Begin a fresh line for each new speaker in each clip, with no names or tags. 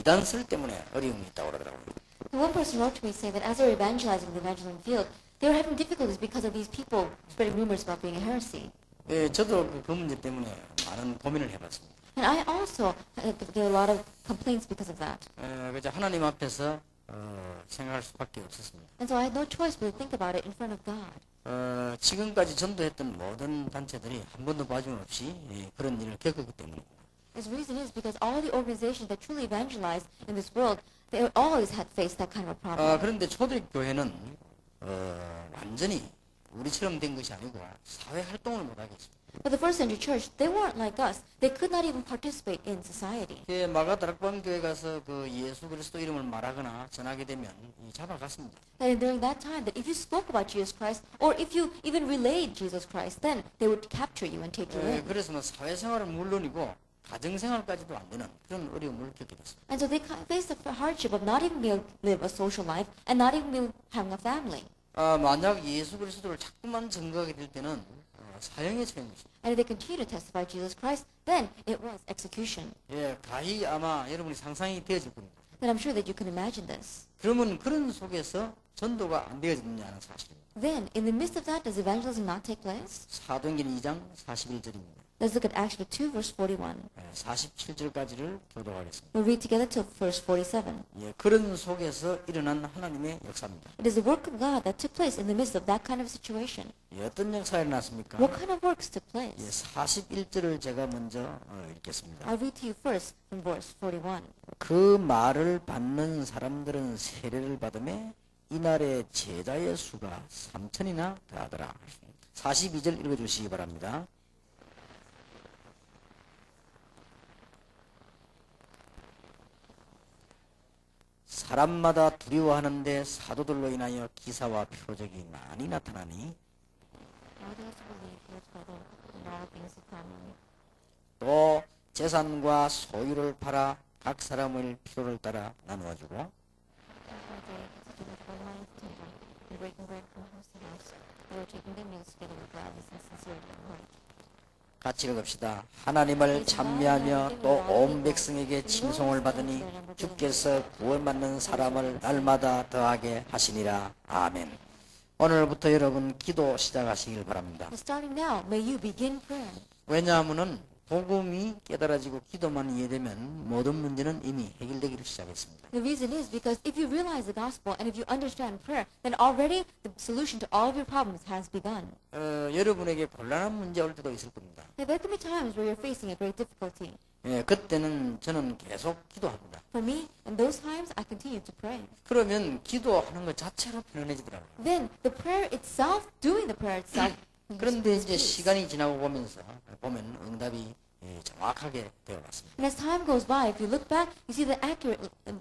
이단설 때문에 어려움이 있다고 그러더라고요.
One person wrote to me saying that as they're evangelizing the evangelism field, they were having difficulties because of these people spreading rumors about being a heresy.
예, 저도 그 문제 때문에 많은 고민을 해봤습니다.
And I also there are a lot of complaints because of that.
그저 하나님 앞에서 생각할 수밖에 없었습니다.
And so I had no choice but to think about it in front of God.
지금까지 전도했던 모든 단체들이 한 번도 빠짐없이 그런 일을 겪었기 때문입니다.
His reason is because all the organizations that truly evangelize in this world, they always had faced that kind of a problem.
그런데 초대교회는 완전히 우리처럼 된 것이 아니고 사회 활동을 못 하겠습니다.
But the first century church, they weren't like us. They could not even participate in society.
마가다락방 교회 가서 그 예수 그리스도 이름을 말하거나 전하게 되면 잡아갔습니다.
And during that time, that if you spoke about Jesus Christ, or if you even relayed Jesus Christ, then they would capture you and take you in.
그래서 사회생활은 물론이고 가정생활까지도 안 되는 그런 어려움을 겪게 됐습니다.
And so they faced the hardship of not even being able to live a social life and not even being having a family.
만약 예수 그리스도를 자꾸만 증거하게 될 때는 사형에 처한 것입니다.
And if they continue to testify Jesus Christ, then it was execution.
가히 아마 여러분이 상상이 되어질 겁니다.
Then I'm sure that you can imagine this.
그러면 그런 속에서 전도가 안 되어지느냐는 사실입니다.
Then, in the midst of that, does evangelism not take place?
사도행전 2장 41절입니다.
Let's look at Acts 2, verse 41.
47절까지를 교독하겠습니다.
We'll read together till verse 47.
그런 속에서 일어난 하나님의 역사입니다.
It is the work of God that took place in the midst of that kind of situation.
어떤 역사가 일어났습니까?
What kind of works took place?
41절을 제가 먼저 읽겠습니다.
I'll read to you first from verse 41.
그 말을 받는 사람들은 세례를 받으며 이날에 제자의 수가 3,000이나 더하더라. 42절 읽어주시기 바랍니다. 사람마다 두려워하는데 사도들로 인하여 기사와 표적이 많이 나타나니 또 재산과 소유를 팔아 각 사람의 필요를 따라 나누어주고 같이 읽읍시다. 하나님을 찬미하며 또 온 백성에게 칭송을 받으니 주께서 구원받는 사람을 날마다 더하게 하시니라. 아멘. 오늘부터 여러분 기도 시작하시길 바랍니다.
Starting now, may you begin prayer.
왜냐하면은 복음이 깨달아지고 기도만 이해되면 모든 문제는 이미 해결되기를 시작했습니다.
The reason is because if you realize the gospel and if you understand prayer, then already the solution to all of your problems has begun.
여러분에게 곤란한 문제 올 때도 있을 겁니다.
There can be times where you're facing a great difficulty.
그때는 저는 계속 기도합니다.
For me, in those times, I continue to pray.
그러면 기도하는 것 자체로 편안해지더라고요.
Then the prayer itself, doing the prayer itself.
그런데 이제 시간이 지나고 보면 응답이 정확하게 되어 왔습니다.
And as time goes by, if you look back, you see that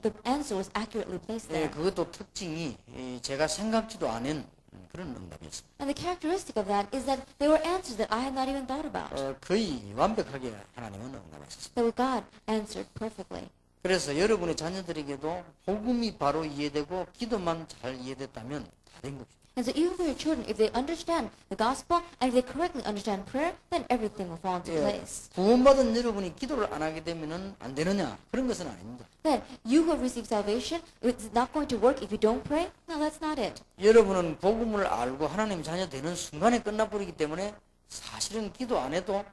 the answer was accurately placed there.
그것도 특징이 제가 생각지도 않은 그런 응답이었습니다.
And the characteristic of that is that they were answers that I had not even thought about.
거의 완벽하게 하나님은 응답하셨습니다.
That God answered perfectly.
그래서 여러분의 자녀들에게도 복음이 바로 이해되고 기도만 잘 이해됐다면 다 된 겁니다.
And so even for your children, if they understand the gospel and if they correctly understand prayer, then everything will fall into place.
구원받은 여러분이 기도를 안 하게 되면은 안 되느냐? 그런 것은 아닙니다.
Then you who have received salvation, it's not going to work if you don't pray? No, that's not it.
여러분은 복음을 알고 하나님 자녀 되는 순간에 끝나버리기 때문에 사실은 기도 안 해도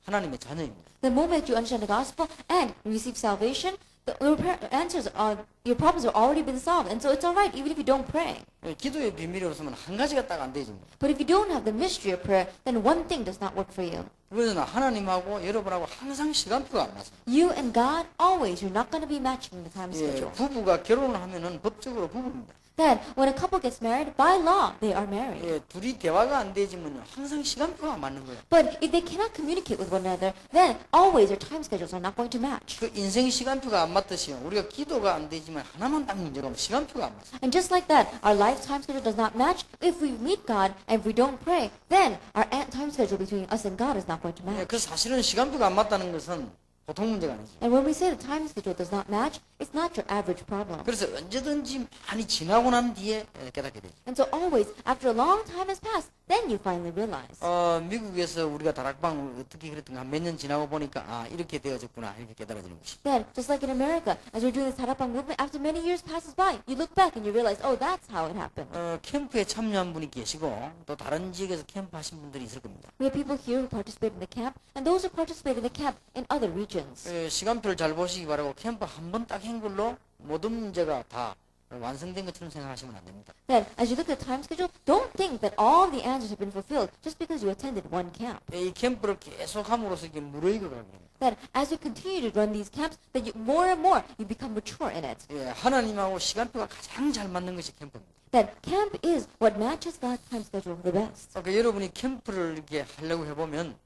하나님의 자녀입니다.
The moment you understand the gospel and receive salvation, your answers are, your problems have already been solved, and so it's all right even if you don't pray.
기도의 비밀이 없으면 한 가지가 딱 안 되죠.
But if you don't have the mystery of prayer, then one thing does not work for you.
그래서 하나님하고 여러분하고 항상 시간표가 안 맞습니다.
You and God always, you're not going to be matching the time schedule.
부부가 결혼을 하면은 법적으로 부부입니다.
Then, when a couple gets married, by law, they are married.
둘이 대화가 안 되지면 항상 시간표가 안 맞는 거예요.
But if they cannot communicate with one another, then always their time schedules are not going to match.
그 인생 시간표가 안 맞듯이 우리가 기도가 안 되지만 하나만 딱 문제가 없으면 시간표가 안 맞습니다.
And just like that, our life time schedule does not match. If we meet God and if we don't pray, then our time schedule between us and God is not going to match.
그 사실은 시간표가 안 맞다는 것은 보통 문제가 아니죠.
And when we say the time schedule does not match, it's not your average problem.
그래서 언제든지 많이 지나고 난 뒤에 깨닫게 되죠.
And so always, after a long time has passed, then you finally realize.
미국에서 우리가 다락방 어떻게 그랬던가 한 몇 년 지나고 보니까 아 이렇게 되어졌구나 이렇게 깨달아지는 것이.
Then, just like in America, as we're doing this Tarapang movement, after many years passes by, you look back and you realize, oh, that's how it happened.
캠프에 참여한 분이 계시고 또 다른 지역에서 캠프 하신 분들이 있을 겁니다.
We have people here who participate in the camp, and those who participate in the camp in other regions.
시간표를 잘 보시기 바라고 캠프 한 번 딱 한 걸로 모든 문제가 다 완성된 것처럼 생각하시면 안 됩니다.
Then, as you look at the time schedule, don't think that all the answers have been fulfilled just because you attended one camp.
이 캠프를 계속 함으로써 이게 무르익어 가게 됩니다.
That as you continue to run these camps, that you, more and more you become mature in it.
하나님하고 시간표가 가장 잘 맞는 것이 캠프입니다.
That camp is what matches God's time schedule the best.
그러니까 여러분이 캠프를 이렇게 하려고 해보면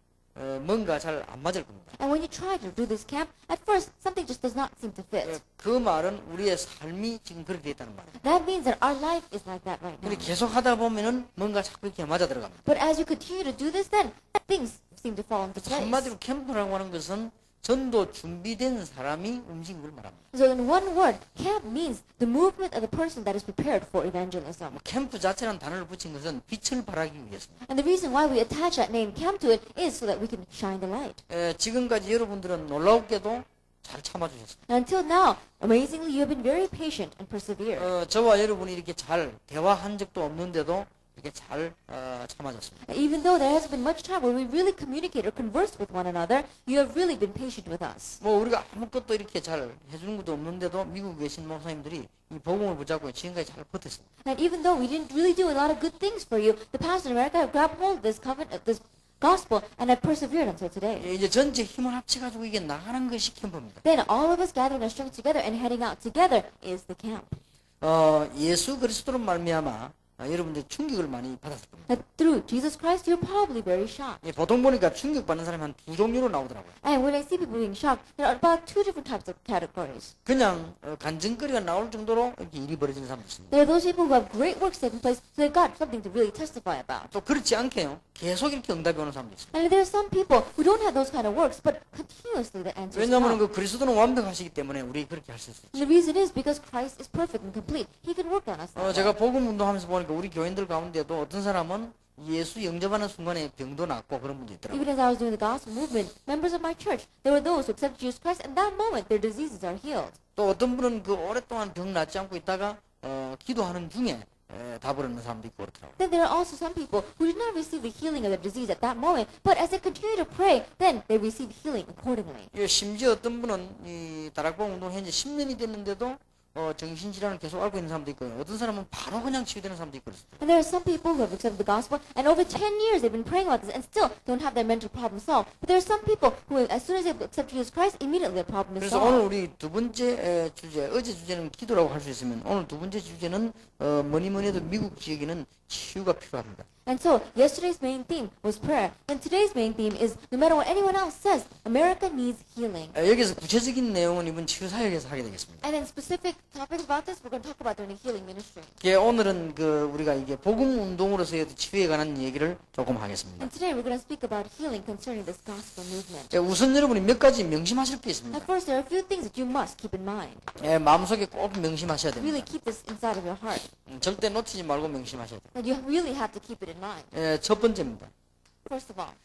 뭔가 잘 안 맞을 겁니다.
And when you try to do this camp, at first something just does not seem to fit.
그 말은 우리의 삶이 지금 그렇게 돼 있다는 말이에요.
That means that our life is like that right now.
근데 계속 하다 보면은 뭔가 자꾸 이렇게 맞아 들어갑니다.
But as you continue to do this, then things seem to fall into place.
한마디로 캠프라고 하는 것은 전도 준비된 사람이 움직인 걸 말합니다.
So in one word, camp means the movement of the person that is prepared for evangelism.
캠프 자체라는 단어를 붙인 것은 빛을 발하기 위해서입니다.
And the reason why we attach that name camp to it is so that we can shine the light.
지금까지 여러분들은 놀랍게도 잘 참아주셨습니다.
And until now, amazingly, you have been very patient and persevered.
저와 여러분이 이렇게 잘 대화한 적도 없는데도 이렇게 잘 참아줬습니다.
Even though there hasn't been much time where we really communicate or converse with one another, you have really been patient with us.
뭐 우리가 아무것도 이렇게 잘 해주는 것도 없는데도 미국에 계신 목사님들이 이 복음을 붙잡고 지금까지 잘 버텼습니다.
And even though we didn't really do a lot of good things for you, the pastors in America have grabbed hold of this covenant, this gospel, and have persevered until today.
이제 전체 힘을 합쳐가지고 이게 나가는 것이 캠프입니다.
Then all of us gathering our strength together and heading out together is the camp.
예수 그리스도로 말미암아 여러분들 충격을 많이 받았을 겁니다.
That through Jesus Christ, you're probably very shocked.
보통 보니까 충격받는 사람이 한 두 종류로 나오더라고요.
And when I see people being shocked, there are about two different types of categories.
그냥 간증거리가 나올 정도로 이렇게 일이 벌어지는 사람도 있습니다.
There are those people who have great works taking place, so they've got something to really testify about.
또 그렇지 않게요. 계속 이렇게 응답이 오는 사람도 있습니다.
And there are some people who don't have those kind of works, but continuously the answers
왜냐하면
come.
그 그리스도는 완벽하시기 때문에 우리 그렇게 할 수 있어요.
And the reason is because Christ is perfect and complete. He can work on us. that way.
제가 복음 운동하면서 보니까 우리 교인들 가운데도 어떤 사람은 예수 영접하는 순간에 병도 낫고 그런 분도 있더라고요.
Even as I was doing the gospel movement, members of my church, there were those who accepted Jesus Christ, and that moment their diseases are healed.
또 어떤 분은 그 오랫동안 병 낫지 않고 있다가 기도하는 중에 답을 얻는 사람도 있고 그렇더라고요.
Then there are also some people who did not receive the healing of their disease at that moment, but as they continue to pray, then they receive healing accordingly.
심지어 어떤 분은 이 다락방 운동 현재 10년이 됐는데도 정신질환을 계속 앓고 있는 사람도 있고요. 어떤 사람은 바로 그냥 치유되는 사람도 있고 그렇습니다.
And there are some people who have accepted the gospel, and over 10 years they've been praying about this and still don't have their mental problem solved. But there are some people who, as soon as they accept Jesus Christ, immediately their problem is
그래서 오늘
solved.
우리 두 번째 주제, 어제 주제는 기도라고 할 수 있으면 오늘 두 번째 주제는 뭐니 해도 미국 지역에는 치유가 필요합니다.
And so, yesterday's main theme was prayer, and today's main theme is, no matter what anyone else says, America needs healing.
여기서 구체적인 내용은 이번 치유 사역에서 하게 되겠습니다.
And in specific topics about this, we're going to talk about during the healing ministry.
오늘은 우리가 이게 복음 운동으로서의 치유에 관한 얘기를 조금 하겠습니다.
And today we're going to speak about healing concerning this gospel movement.
우선 여러분이 몇 가지 명심하실 게 있습니다.
At first, there are a few things that you must keep in mind.
마음속에 꼭 명심하셔야
Really
됩니다.
keep this inside of your heart.
절대 놓치지 말고 명심하셔야 돼요.
That you really have to keep it in mind.
첫 번째입니다.
First of all,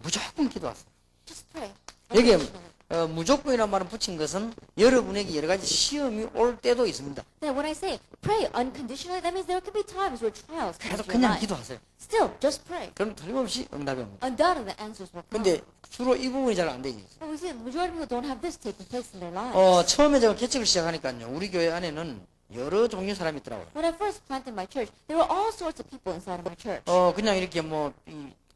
무조건 기도하세요.
just pray.
여기에
unconditionally.
무조건이라는 말을 붙인 것은 여러분에게 여러 가지 시험이 올 때도 있습니다.
Then when I say pray unconditionally, that means there can be times where trials come
그래도
into your
그냥
life.
기도하세요.
Still, just pray.
그럼 틀림없이 응답이 옵니다.
Undoubtedly, the answers will come.
근데 주로 이 부분이 잘 안 되지.
But we see the majority of people don't have this taking place in their lives.
처음에 제가 개척을 시작하니까요. 우리 교회 안에는 여러 종류의 사람이 있더라고요.
When I first planted my church, there were all sorts of people inside of my church.
그냥 이렇게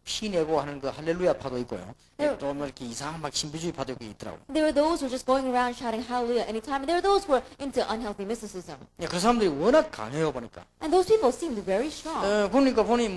피 내고 하는 그 할렐루야 파도 있고요.
네.
또 이렇게 이상한 막 신비주의 파도 있고 있더라고요.
There were those who were just going around shouting hallelujah anytime, and there were those who were into unhealthy mysticism.
그 사람들이 워낙 강해요 보니까.
And those people seemed very strong.
그러니까 보니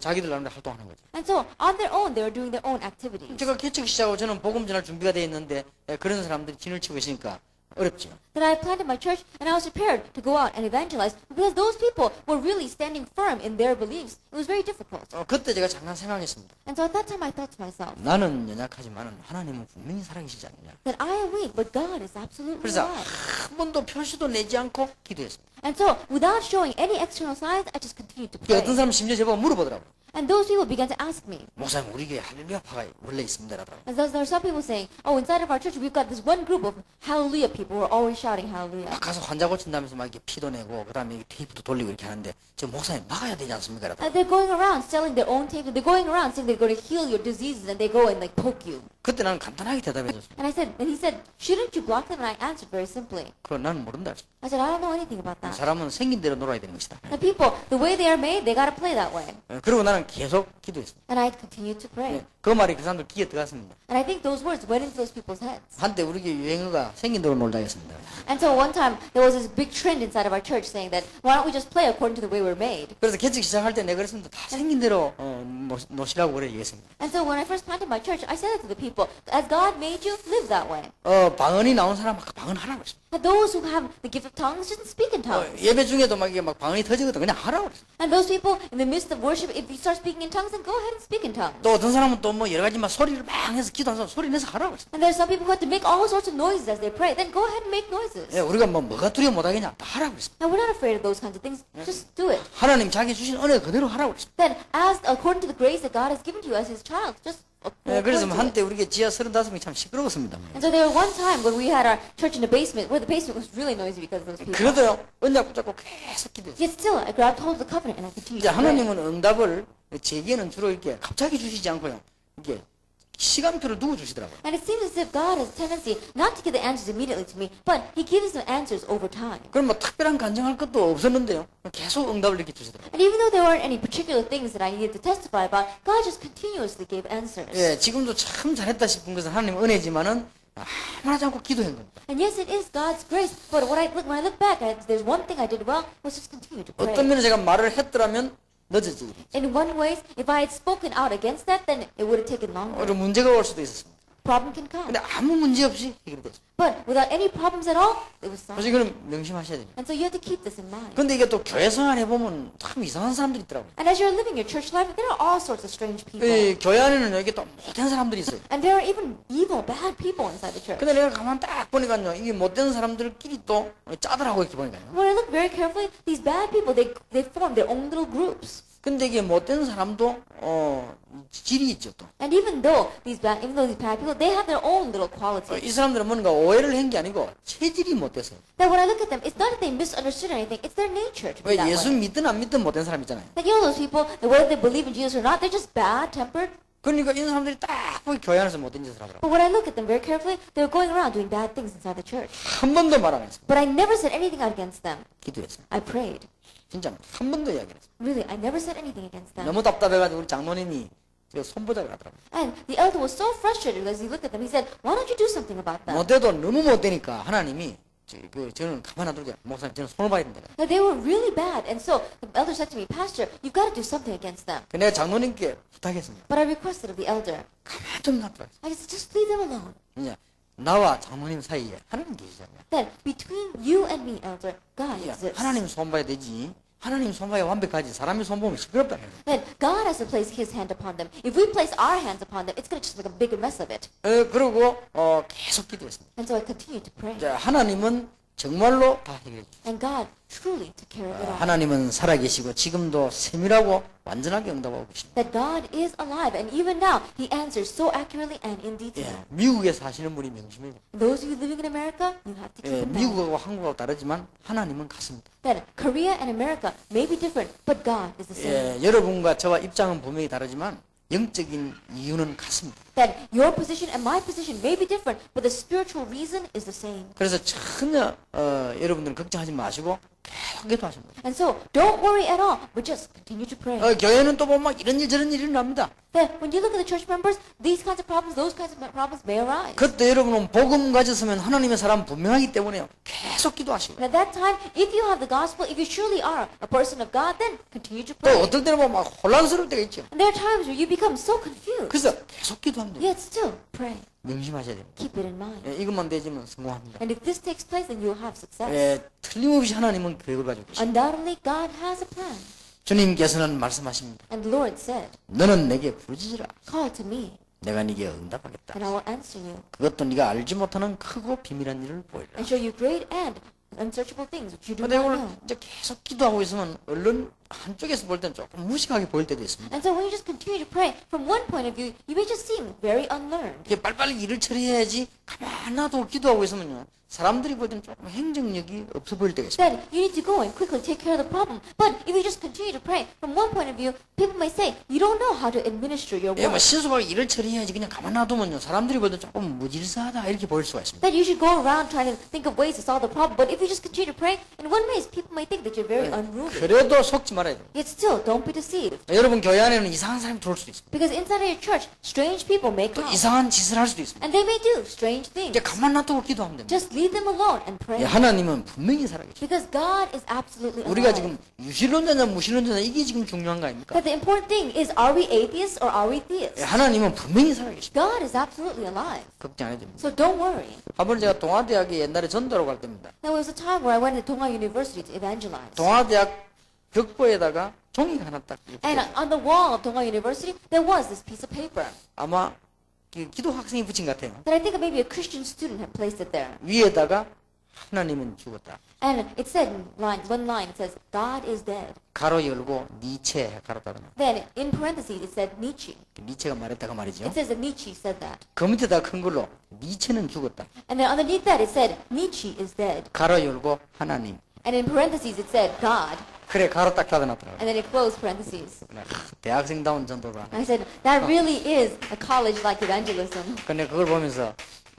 자기들 나름대로 활동하는 거죠.
And so, on their own, they were doing their own activities.
제가 개척 시작하고 저는 복음 전할 준비가 돼 있는데 그런 사람들이 진을 치고 있으니까 어렵죠.
That I planted my church and I was prepared to go out and evangelize because those people were really standing firm in their beliefs. It was very difficult.
그때 제가 잠깐 생각했습니다.
And so at that time I thought to myself
나는 연약하지만 하나님은 분명히 살아계시지 않느냐.
that I am weak, but God is absolutely
그래서
alive.
한 번도 표시도 내지 않고 기도했습니다.
And so without showing any external signs, I just continued to
어떤
pray.
사람 심지어 제보고 물어보더라고요.
And those people began to ask me.
목사님 우리 교회 할렐루야파가 원래 있습니다라더라고요.
And there are some people saying, oh, inside of our church we've got this one group of hallelujah people who are always shouting hallelujah.
막 가서 환자 고친다면서 막 이렇게 피도 내고 그다음에 테이프도 돌리고 이렇게 하는데 저 목사님 막아야 되지 않습니까? 라더라고요.
And they're going around selling their own tape. They're going around saying they're going to heal your diseases and they go and like poke you.
그때 나는 간단하게 대답해 줬습니다.
And he said, shouldn't you block them? And I answered very simply.
그럼 나는 모른다.
I said, I don't know anything about that.
사람은 생긴 대로 놀아야 되는 것이다.
The people, the way they are made, they got to play that way.
그리고 나는 계속 기도했습니다.
And I continued to pray.
그 말이 그 사람들 귀에 들어갔습니다.
And I think those words went into those people's heads.
한때 우리 교회 유행어가 생긴 대로 놀자 했습니다.
And so one time, there was this big trend inside of our church saying that, why don't we just play according to the way we're made?
그래서 개척 시작할 때 내가 그랬습니다. 다 생긴 대로 노시라고 그래 얘기했습니다.
And so when I first planted my church, I said it to the people, as God made you, live that way.
방언이 나온 사람 그 방언 하라고 했습니다.
And those who have the gift of tongues shouldn't speak in tongues.
예배 중에도 막 이게 막 방언이 터지거든 그냥 하라고 그랬어요.
And those people, in the midst of worship, if you start speaking in tongues, then go ahead and speak in tongues.
또 어떤 사람은 또 뭐 여러 가지 막 소리를 막 해서 기도하는 사람 소리 내서 하라고 그랬어요.
And there's some people who have to make all sorts of noises as they pray. Then go ahead and make noises.
예, 우리가 뭐가 두려워 못하겠냐 다 하라고 그랬습니다.
Now we're not afraid of those kinds of things. Just do it.
하나님 자기 주신 은혜 그대로 하라고 그랬습니다.
Then, as according to the grace that God has given to you as His child, just
예, 그래서
according to it.
한때 우리 지하 35명이 참 시끄러웠습니다.
And so there was one time when we had our church in the basement, where the basement was really noisy because of those people.
그래도요 언약 붙잡고 계속 기도했어요.
Yet still, I grabbed hold of the covenant and I continued
이제
to pray.
하나님은 응답을 제게는 주로 이렇게 갑자기 주시지 않고요. 이게 시간표를 두고 주시더라고요.
And it seems as if God has a tendency not to give the answers immediately to me, but He gives the answers over time.
그럼 뭐 특별한 간증할 것도 없었는데요. 계속 응답을 이렇게 주시더라고요.
And even though there weren't any particular things that I needed to testify about, God just continuously gave answers.
예, 지금도 참 잘했다 싶은 것은 하나님 은혜지만은 아무나지 않고 기도한 겁니다.
And yes, it is God's grace, but when I look back, there's one thing I did well was just continue to pray.
어떤 면에 제가 말을 했더라면 늦어지고
In one way, if I had spoken out against that, then it would have taken longer.
오히려 문제가 올 수도 있었습니다.
Problem can come.
근데 아무 문제 없이 해결됐어요.
But without any problems at all, it was solved.
그래서 이거는 명심하셔야 됩니다.
And so you have to keep this in mind.
근데 이게 또 교회 생활 해보면 참 이상한 사람들이 있더라고요.
And as you're living your church life, there are all sorts of strange people.
이 교회 안에는 여기 또 못된 사람들이 있어요.
And there are even evil, bad people inside the church.
근데 내가 가만 딱 보니까요, 이게 못된 사람들끼리 또 짜더라고 이렇게 보니까요.
When I look very carefully, these bad people, they form their own little groups.
근데 이게 못된 사람도 질이 있죠 또.
And even though these bad people, they have their own little qualities.
이 사람들은 뭔가 오해를 한 게 아니고 체질이 못돼서.
That when I look at them, it's not that they misunderstood anything, it's their nature to be
왜
that
예수
way.
믿든 안 믿든 못된 사람 있잖아요.
Like, you know those people, that whether they believe in Jesus or not, they're just bad-tempered.
그러니까 이 사람들이 딱 보기 교회 안에서 못된 짓을 하더라고.
But when I look at them very carefully, they're going around doing bad things inside the church.
한 번도 말 안 했어요.
But I never said anything out against them.
기도했어요.
I prayed.
진짜 한 번도 이야기 안 했어요.
Really, I never said anything against them.
너무 답답해가지고 우리 장로님이 저 손보자를 하더라고요.
And the elder was so frustrated as he looked at them. He said, why don't you do something about that?
못해도 너무 못되니까 하나님이 저는 가만 놔두지 않고 목사님 저는 손을 봐야 된다.
That they were really bad. And so the elder said to me, Pastor, you've got to do something against them.
내가 장로님께 부탁했습니다.
But I requested of the elder.
가만 좀 놔두라.
I said, just leave them alone.
이제 나와 장로님 사이에 하나님 계시잖아요.
That between you and me, elder, God exists.
하나님 손 봐야 되지. 하나님 손 봐야 완벽하지. 사람이 손 보면 시끄럽다는 거예요.
That God has to place His hand upon them. If we place our hands upon them, it's going to just make a bigger mess of it.
그리고 계속 기도했습니다.
And so I continued to pray.
이제 하나님은 정말로 다 해결해 주세요.
And God truly took care of it all.
하나님은 살아계시고 지금도 세밀하고 완전하게 응답하고 계십니다.
That God is alive, and even now He answers so accurately and in detail.
예, 미국에 사시는 분이 명심해요.
Those of you living in America, you have to keep
예,
in mind
미국하고 한국하고 다르지만 하나님은 같습니다.
that Korea and America may be different, but God is the same.
예, 여러분과 저와 입장은 분명히 다르지만 영적인 이유는 같습니다.
That your position and my position may be different, but the spiritual reason is the same.
그래서 전혀 여러분들은 걱정하지 마시고 계속 기도하시면 돼요.
And so, don't worry at all, but just continue to pray.
교회는 또 보면 막 이런 일 저런 일이 일어납니다.
That when you look at the church members, these kinds of problems, those kinds of problems may arise.
그때 여러분은 복음 가졌으면 하나님의 사람 분명하기 때문에요. 계속 계속 기도하시고
And at that time, if you have the gospel, if you truly are a person of God, then continue to
또
pray.
어떨 때는 보면 막 혼란스러울 때가 있죠.
And there are times where you become so confused.
그래서 계속 기도하면 돼요.
Yet still, pray.
명심하셔야 돼요.
Keep it in mind.
예, 이것만 되지면 성공합니다.
And if this takes place, then you'll have success.
예, 틀림없이 하나님은 계획을 가지고 계십니다.
Undoubtedly, God has a plan.
주님께서는 말씀하십니다.
And the Lord said,
너는 내게 부르짖으라.
call to me,
내가 네게 응답하겠다.
and I will answer you,
그것도 네가 알지 못하는 크고 비밀한 일을 보이라.
and show you great and unsearchable things which you do
근데
not
이걸
know.
이제 계속 기도하고 있으면 얼른 한쪽에서 볼 때는 조금 무식하게 보일 때도 있습니다.
And so when you just continue to pray, from one point of view, you may just seem very unlearned.
이게 빨리빨리 일을 처리해야지 가만 놔두고 기도하고 있으면요. 사람들이 볼 때는 조금 행정력이 없어 보일 때가 있습니다.
That you need to go and quickly take care of the problem. But if you just continue to pray, from one point of view, people may say, you don't know how to administer your
예, 뭐
work.
신속하게 일을 처리해야지 그냥 가만 놔두면요. 사람들이 볼 때 조금 무질서하다 이렇게 보일 수가 있습니다.
That you should go around trying to think of ways to solve the problem. But if you just continue to pray, in one way, people may think that you're very unruly.
그래도 속지 말아야 돼요.
Yet still, don't be deceived.
여러분 교회 안에는 이상한 사람이 들어올 수도 있습니다.
Because inside of your church, strange people may
또
come.
이상한 짓을 할 수도 있습니다.
And they may do strange things.
이제 가만 놔두고 기도하면 됩니다.
Just leave them alone and pray.
예, 하나님은 분명히 살아계십니다.
Because God is absolutely
우리가
alive.
지금 유실론자냐 무실론자냐 이게 지금 중요한 거 아닙니까?
But the important thing is, are we atheists or are we
예,
theists?
하나님은 분명히 살아계십니다.
God is absolutely alive.
걱정 안 해도 됩니다.
So don't worry.
한번 제가 동아대학에 옛날에 전도로 갈 때입니다.
There was a time where I went to Tonga University to evangelize.
동아대학 벽보에다가 종이가 하나 딱 이렇게
And on the wall of Tonga University, there was this piece of paper
아마 기도 학생이 붙인 것 같아요.
that I think maybe a Christian student had placed it there.
위에다가 하나님은 죽었다.
And it said in one line, it says, God is dead.
가로 열고 니체 가로 닫아.
Then in parentheses, it said Nietzsche.
니체가 말했다가 말이죠.
It says that Nietzsche said that.
그 밑에다 큰 걸로 니체는 죽었다.
And then underneath that, it said Nietzsche is dead.
가로 열고 하나님.
And in parentheses, it said God.
그래 가로 딱 닫아놨더라고요.
And then it closed parentheses.
대학생다운 전도가.
And I said, that really is a college-like evangelism.
근데 그걸 보면서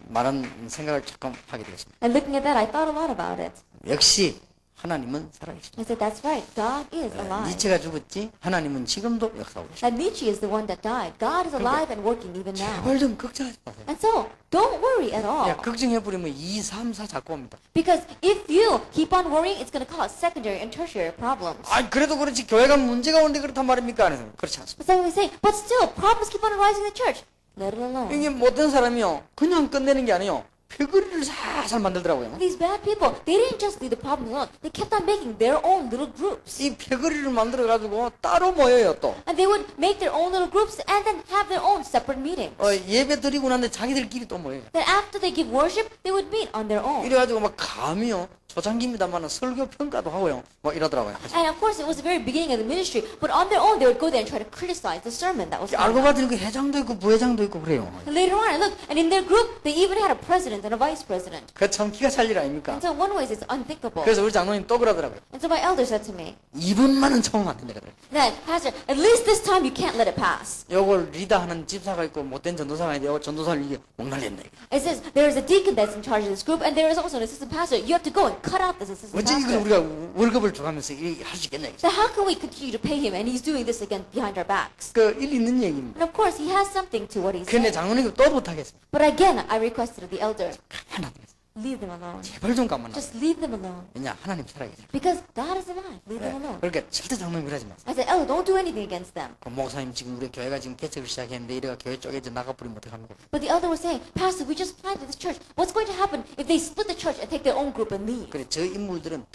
많은 생각을 조금 하게 되었습니다.
And looking at that, I thought a lot about it.
역시 하나님은 살아계십니다.
I said, that's right. God is alive.
니체가 죽었지 하나님은 지금도 역사하고 계십니다.
That Nietzsche is the one that died. God is alive and working even now.
제발 좀 걱정하지 마세요.
And so, don't worry at all.
야, 걱정해버리면 2, 3, 4 자꾸 옵니다.
Because if you keep on worrying, it's going to cause secondary and tertiary problems.
아, 그래도 그렇지 교회가 문제가 오는데 그렇단 말입니까? 안 해서 그렇지 않습니다.
But some may say, but still, problems keep on arising in the church. Let it alone.
이게 못된 사람이요 그냥 끝내는 게 아니에요. 벽걸이를 살살 만들더라고요.
These bad people, they didn't just leave the problem alone. They kept on making their own little groups.
이 벽걸이를 만들어가지고 따로 모여요 또.
And they would make their own little groups and then have their own separate meetings.
예배 드리고 난데 자기들끼리 또 모여요.
Then after they give worship, they would meet on their own.
이래가지고 막 감이요 초창기입니다만 설교 평가도 하고요. 뭐 이러더라고요.
And of course, it was the very beginning of the ministry. But on their own, they would go there and try to criticize the sermon that was
알고
coming out.
봤더니 그 회장도 있고 부회장도 있고 그래요.
And later on, look, and in their group, they even had a president and a vice president.
그 참 기가 찰 일 아닙니까?
And so in one way, it's unthinkable.
그래서 우리 장로님 또 그러더라고요.
And so my elder said to me,
이분만은 처음 안 된다 그래요.
that, Pastor, at least this time you can't let it pass.
요걸 리더하는 집사가 있고 못된 전도사가 있는데 요걸 전도사를 이게 목날린다.
It says there is a deacon that's in charge of this group, and there is also an assistant pastor. You have to go and cut out this assistant
어째 이걸
pastor.
우리가 월급을 줘가면서 할 수 있겠냐.
So how can we continue to pay him, and he's doing this again behind our backs?
그 일 있는 얘기입니다.
And of course, he has something to what he's
근데
saying.
장로님 또 부탁했습니다.
But again, I requested of the elder,
가만 놔두세요.
leave them alone.
제발 좀 가만 놔.
Just leave them alone.
왜냐 하나님 살아계세요.
Because God is alive. Leave them alone.
그러니까 절대 장로님 그러지 마세요.
I said, elder, don't do anything against them.
그 목사님 지금 우리 교회가 지금 개척을 시작했는데 이래가 교회 쪼개져 나가버리면 어떡합니까?
But the elder was saying, Pastor, we just planted this church. What's going to happen if they split the church and take their own group and leave?
그래 저 인물들은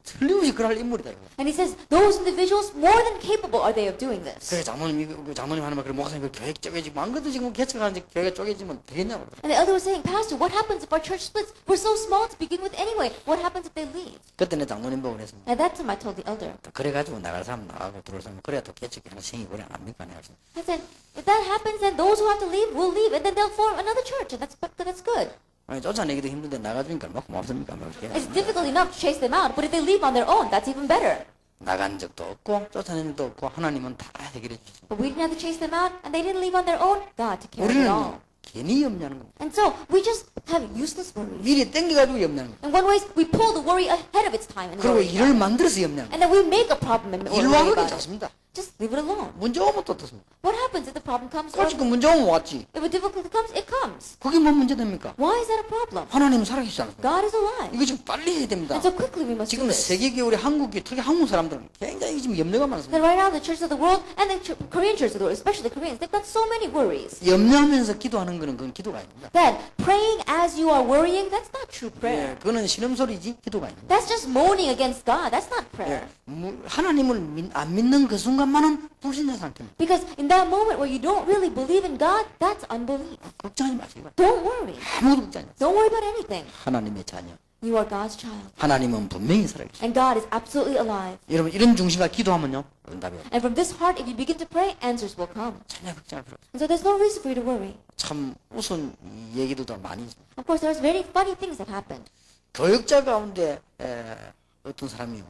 틀림없이 그럴 인물이다. 이거.
And he says, those individuals, more than capable are they of doing this.
그래 장로님 하는 말 그래 목사님 그 교회 쪼개지고 안 그래도 지금 개척하는데 교회가 쪼개지면 되겠냐고.
And the elder was saying, Pastor, what happens if our church splits? We're so small to begin with anyway. What happens if they leave?
그때는 장로님 보고 그랬습니다.
At that time, I told the elder,
그래가지고 나갈 사람 나가고 들어올 사람 그래야 또 개척이 하나 생기고 그래 안 합니까? 내가 그랬습니다.
I said, if that happens, then those who have to leave will leave, and then they'll form another church, and that's good.
아니 쫓아내기도 힘든데 나가주니까 얼마나 고맙습니까? 뭐 이렇게.
It's difficult enough to chase them out, but if they leave on their own, that's even better.
나간 적도 없고 쫓아낸 적도 없고 하나님은 다 해결해 주셨습니다.
But we didn't have to chase them out, and they didn't leave on their own. God took care of it all.
우리는 괜히 염려하는 겁니다.
And so we just have useless worries.
미리 땡겨가지고 염려하는 겁니다.
In one way, we pull the worry ahead of its time and
그리고
worry
일을
about it.
만들어서 염려하는 겁니다.
And then we make a problem and worry
일하기
about it.
좋습니다.
just leave it alone.
문제 오면 또 어떻습니까?
What happens if the problem comes?
솔직히 그 문제 오면 왔지.
If a difficulty comes, it comes.
그게 뭐 문제 됩니까?
Why is that a problem?
하나님은 살아계시지 않습니까?
God is alive.
이거 지금 빨리 해야 됩니다.
And so quickly we must do
지금
this.
세계교회 우리 한국교 특히 한국 사람들은 굉장히 지금 염려가
Then
많습니다.
right now the churches of the world and the Korean churches of the world, especially the Koreans, they've got so many worries.
염려하면서 기도하는 거는 그건 기도가 아닙니다.
That praying as you are worrying, that's not true prayer.
예, 그거는 신음소리지 기도가 아닙니다.
That's just moaning against God. That's not prayer.
하나님을 안 믿는 그 순간만은 불신자 상태입니다.
Because in that moment where you don't really believe in God, that's unbelief.
걱정하지 마시고
Don't worry.
아무도 걱정하지 마세요.
Don't worry about anything.
하나님의 자녀.
You are God's child.
하나님은 분명히 살아계십니다.
And God is absolutely alive.
여러분 이런 중심과 기도하면요 응답이 옵니다.
And from this heart, if you begin to pray, answers will come.
전혀 걱정할 필요 없어요.
And so there's no reason for you to worry.
참 웃은 얘기도 많이 있습니다.
Of course, there's very funny things that happened.
교역자 가운데 어떤 사람이요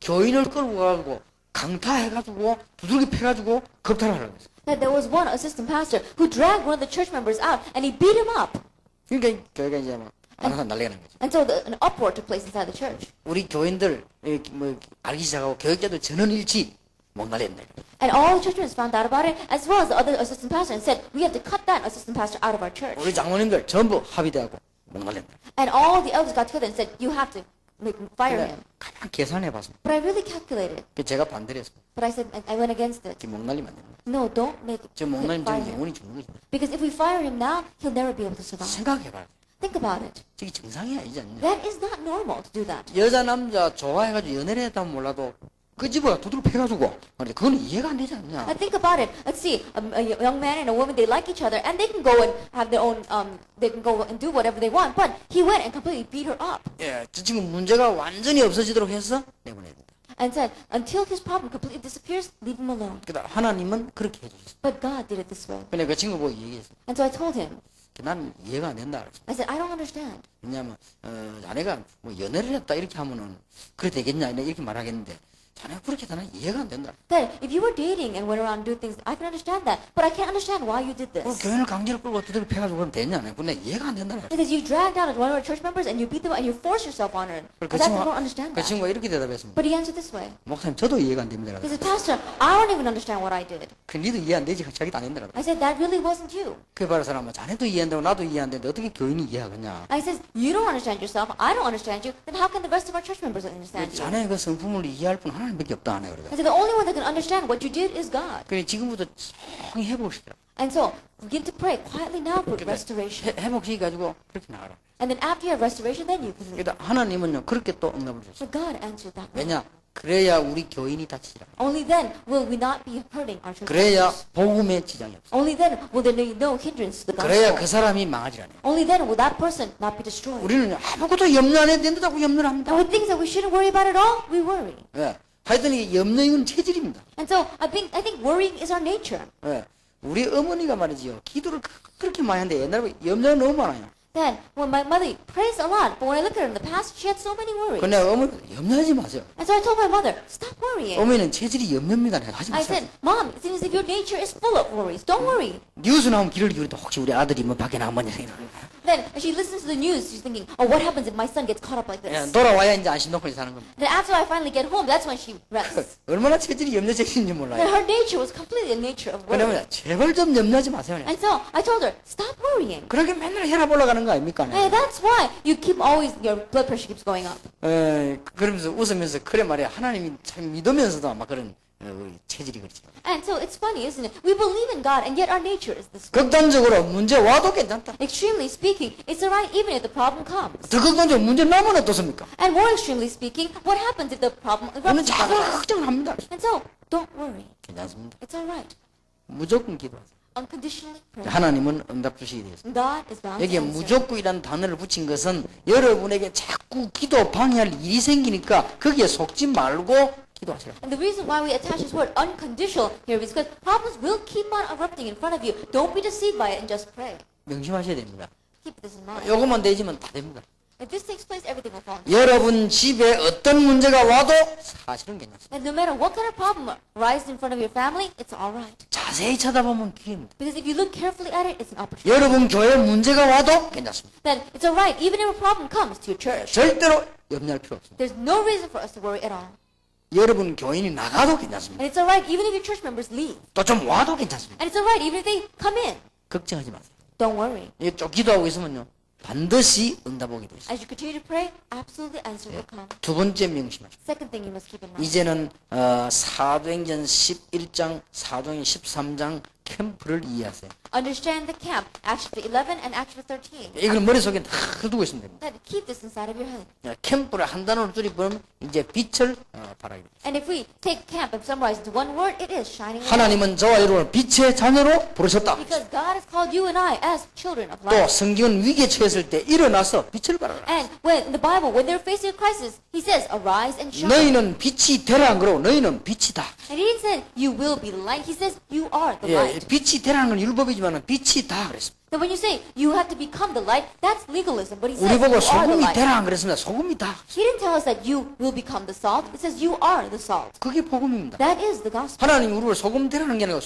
교인을 끌고 가고 강타해가지고 두들겨 패가지고 겁탈을 하려고 했어요.
That there was one assistant pastor who dragged one of the church members out and he beat him up.
그러니까 교회가 이제 막 항상 난리가 난 거죠.
And so an uproar took place inside the church.
우리 교인들 뭐 알기 시작하고 교역자들 전원일치 못 날렸네.
And all the church members found out about it, as well as the other assistant pastor, and said, we have to cut that assistant pastor out of our church.
우리 장로님들 전부 합의돼갖고 못 날렸네.
And all the elders got together and said, you have to fire him.
가만 계산해봤습니다.
But I really calculated.
제가 반대를 했습니다.
But I said, I went against it.
지금 못 날리면 안 됩니다.
No, don't make
지금 못 날리면
fire
저는
him.
영원히 죽는 거죠.
Because if we fire him now, he'll never be able to survive.
생각해봐요.
Think about it.
저게 정상이 아니지 않냐.
That is not normal to do that.
여자 남자 좋아해가지고 연애를 했다면 몰라도 그 집을 두들겨 패가지고 근데 그건 이해가 안 되지 않냐.
Now think about it. Let's see, a young man and a woman, they like each other, and they can go and have their own, they can go and do whatever they want. But he went and completely beat her up
예, 지금 문제가 완전히 없어지도록 해서 내보내야 된다.
and said, until his problem completely disappears, leave him alone.
그러니까 하나님은 그렇게 해주셨어요.
But God did it this way.
근데 그 친구 보고 얘기했어요.
And so I told him,
난 이해가 안 된다.
I said, I don't understand.
왜냐하면 자네가 뭐 연애를 했다 이렇게 하면은 그래 되겠냐 이렇게 말하겠는데 자네가 그렇게 되나 이해가 안 된다.
That if you were dating and went around doing things, I can understand that. But I can't understand why you did
그
this.
교인을 강제로 끌고 두들겨 패가지고 그러면 되냐? 근데 이해가 안 된다.
Because you dragged out one of our church members and you beat them up and you force yourself on her.
그
That's I don't understand
그
that.
친구가 이렇게 대답했습니다.
But he answered this way.
목사님 저도 이해가 안 됩니다.
He said, Pastor, I don't even understand what I did.
그 니도 이해 안 되지 자기도 안 된다.
I said, that really wasn't you.
그 바로 사람은 자네도 이해 안 되고 나도 이해 안 되는데 어떻게 교인이 이해하겠냐?
I said, you don't understand yourself. I don't understand you. Then how can the rest of our church members understand you?
자네 그 성품을 이해할 분 하나님밖에 없다 하네 그러다.
I said, the only one that can understand what you did is God.
그래 지금부터 성히 회복시키라.
And so begin to pray quietly now for restoration.
회복시켜 가지고 그렇게 나가라.
And then after you have restoration, then you can leave.
그러니까 하나님은요 그렇게 또 응답을 주셨어요.
But God answered that way.
왜냐? 그래야 우리 교인이 다치지 않아.
Only then will we not be hurting our church
그래야
members.
복음에 지장이 없어.
Only then will there be no hindrance to the
그래야 그
gospel.
사람이 망하지 않아요.
Only then will that person not be destroyed.
우리는 아무것도 염려 안 해도 된다고 염려를 합니다.
And with things that we shouldn't worry about at all, we worry.
예. 하여튼 이 염려는 체질입니다.
And so I think worrying is our nature.
예. 우리 어머니가 말이지요. 기도를 그렇게 많이 하는데 옛날에 염려가 너무 많아요.
Then when my mother prays a lot, but when I look at her in the past, she had so many worries.
근데 어머니 염려하지 마세요.
And so I told my mother, stop worrying.
어머니는 체질이 염려입니다. 하지
I
마세요.
said, Mom, it seems as if your nature is full of worries. Don't worry.
뉴스 나오면 귀를 기울이다 혹시 우리 아들이 뭐 밖에 나가면
Then as she listens to the news, she's thinking, oh, what happens if my son gets caught up like this?
돌아와야 이제 안심 놓고 사는 겁니다.
Then after I finally get home, that's when she rests.
얼마나 체질이 염려 체질인지
Then
몰라요.
her nature was completely a nature of worry.
그러면 제발 좀 염려하지 마세요.
And so I told her, stop worrying.
그렇게 맨날 혈압 올라가는 거 아닙니까?
And that's why you keep always, your blood pressure keeps going up.
그러면서 웃으면서 그래 말이야. 하나님이 참 믿으면서도 아마 그런 우리 체질이 그렇지.
And so it's funny, isn't it? We believe in God, and yet our nature is this way.
극단적으로 문제 와도 괜찮다.
Extremely speaking, it's alright even if the problem comes.
더 극단적으로 문제 나면 어떻습니까?
And more extremely speaking, what happens if the problem
그러면
erupts? in
자꾸
front of us?
걱정을 합니다.
And so, don't worry.
괜찮습니다.
It's alright.
무조건 기도하세요.
Unconditionally pray.
하나님은 응답 주시게 되었습니다.
God is bound to
여기에
answer.
무조건이라는 단어를 붙인 것은 여러분에게 자꾸 기도 방해할 일이 생기니까 거기에 속지 말고 기도하세요.
And the reason why we attach this word unconditional here is because problems will keep on erupting in front of you. Don't be deceived by it and just pray.
명심하셔야 됩니다.
Keep this in mind.
요것만 되지면 다 됩니다.
If this takes place, everything will fall.
여러분 집에 어떤 문제가 와도 사실은 괜찮습니다.
And no matter what kind of problem arises in front of your family, it's alright.
자세히 쳐다보면 기회입니다.
Because if you look carefully at it, it's an opportunity.
여러분 교회 문제가 와도 괜찮습니다.
Then it's alright, even if a problem comes to your church.
절대로 염려할 필요 없습니다.
There's no reason for us to worry at all.
여러분 교인이 나가도 괜찮습니다.
And it's alright even if your church members leave.
또 좀 와도 괜찮습니다.
And it's alright even if they come in.
걱정하지 마세요.
Don't worry.
이게 쭉 기도하고 있으면요 반드시 응답 오게 돼 있어요.
As you continue to pray, absolutely answer will come.
두 번째 명심하십시오.
Second thing you must keep in mind.
이제는 사도행전 11장, 사도행전 13장 캠프를 이해하세요.
Understand the camp, Acts chapter 11 and Acts chapter 13.
이걸 머릿속에 다 두고 있으면 됩니다.
That keep this inside of your head.
캠프를 한 단어로 줄이면 이제 빛을 발하게 됩니다.
And if we take camp and summarize into one word, it is shining light.
하나님은 저와 여러분을 빛의 자녀로 부르셨다.
Because God has called you and I as children of
또
light.
성경은 위기에 처했을 때 일어나서 빛을 발하라.
And when in the Bible, when they're facing a crisis, He says, "Arise and shine."
너희는 빛이 되라 안 그러고 너희는 빛이다.
And He didn't say you will be the light. He says you are the
예,
light.
빛이 되라는 건 율법이지만 빛이다 그랬습니다.
So when you say you have to become the light, that's legalism. But He
우리
says
보고
you are the
소금이
light.
되라 안 그랬습니다. 소금이다.
He didn't tell us that you will become the salt. It says you are the salt.
그게 복음입니다.
That is the gospel.
하나님 우리를 소금 되라는 게 아니고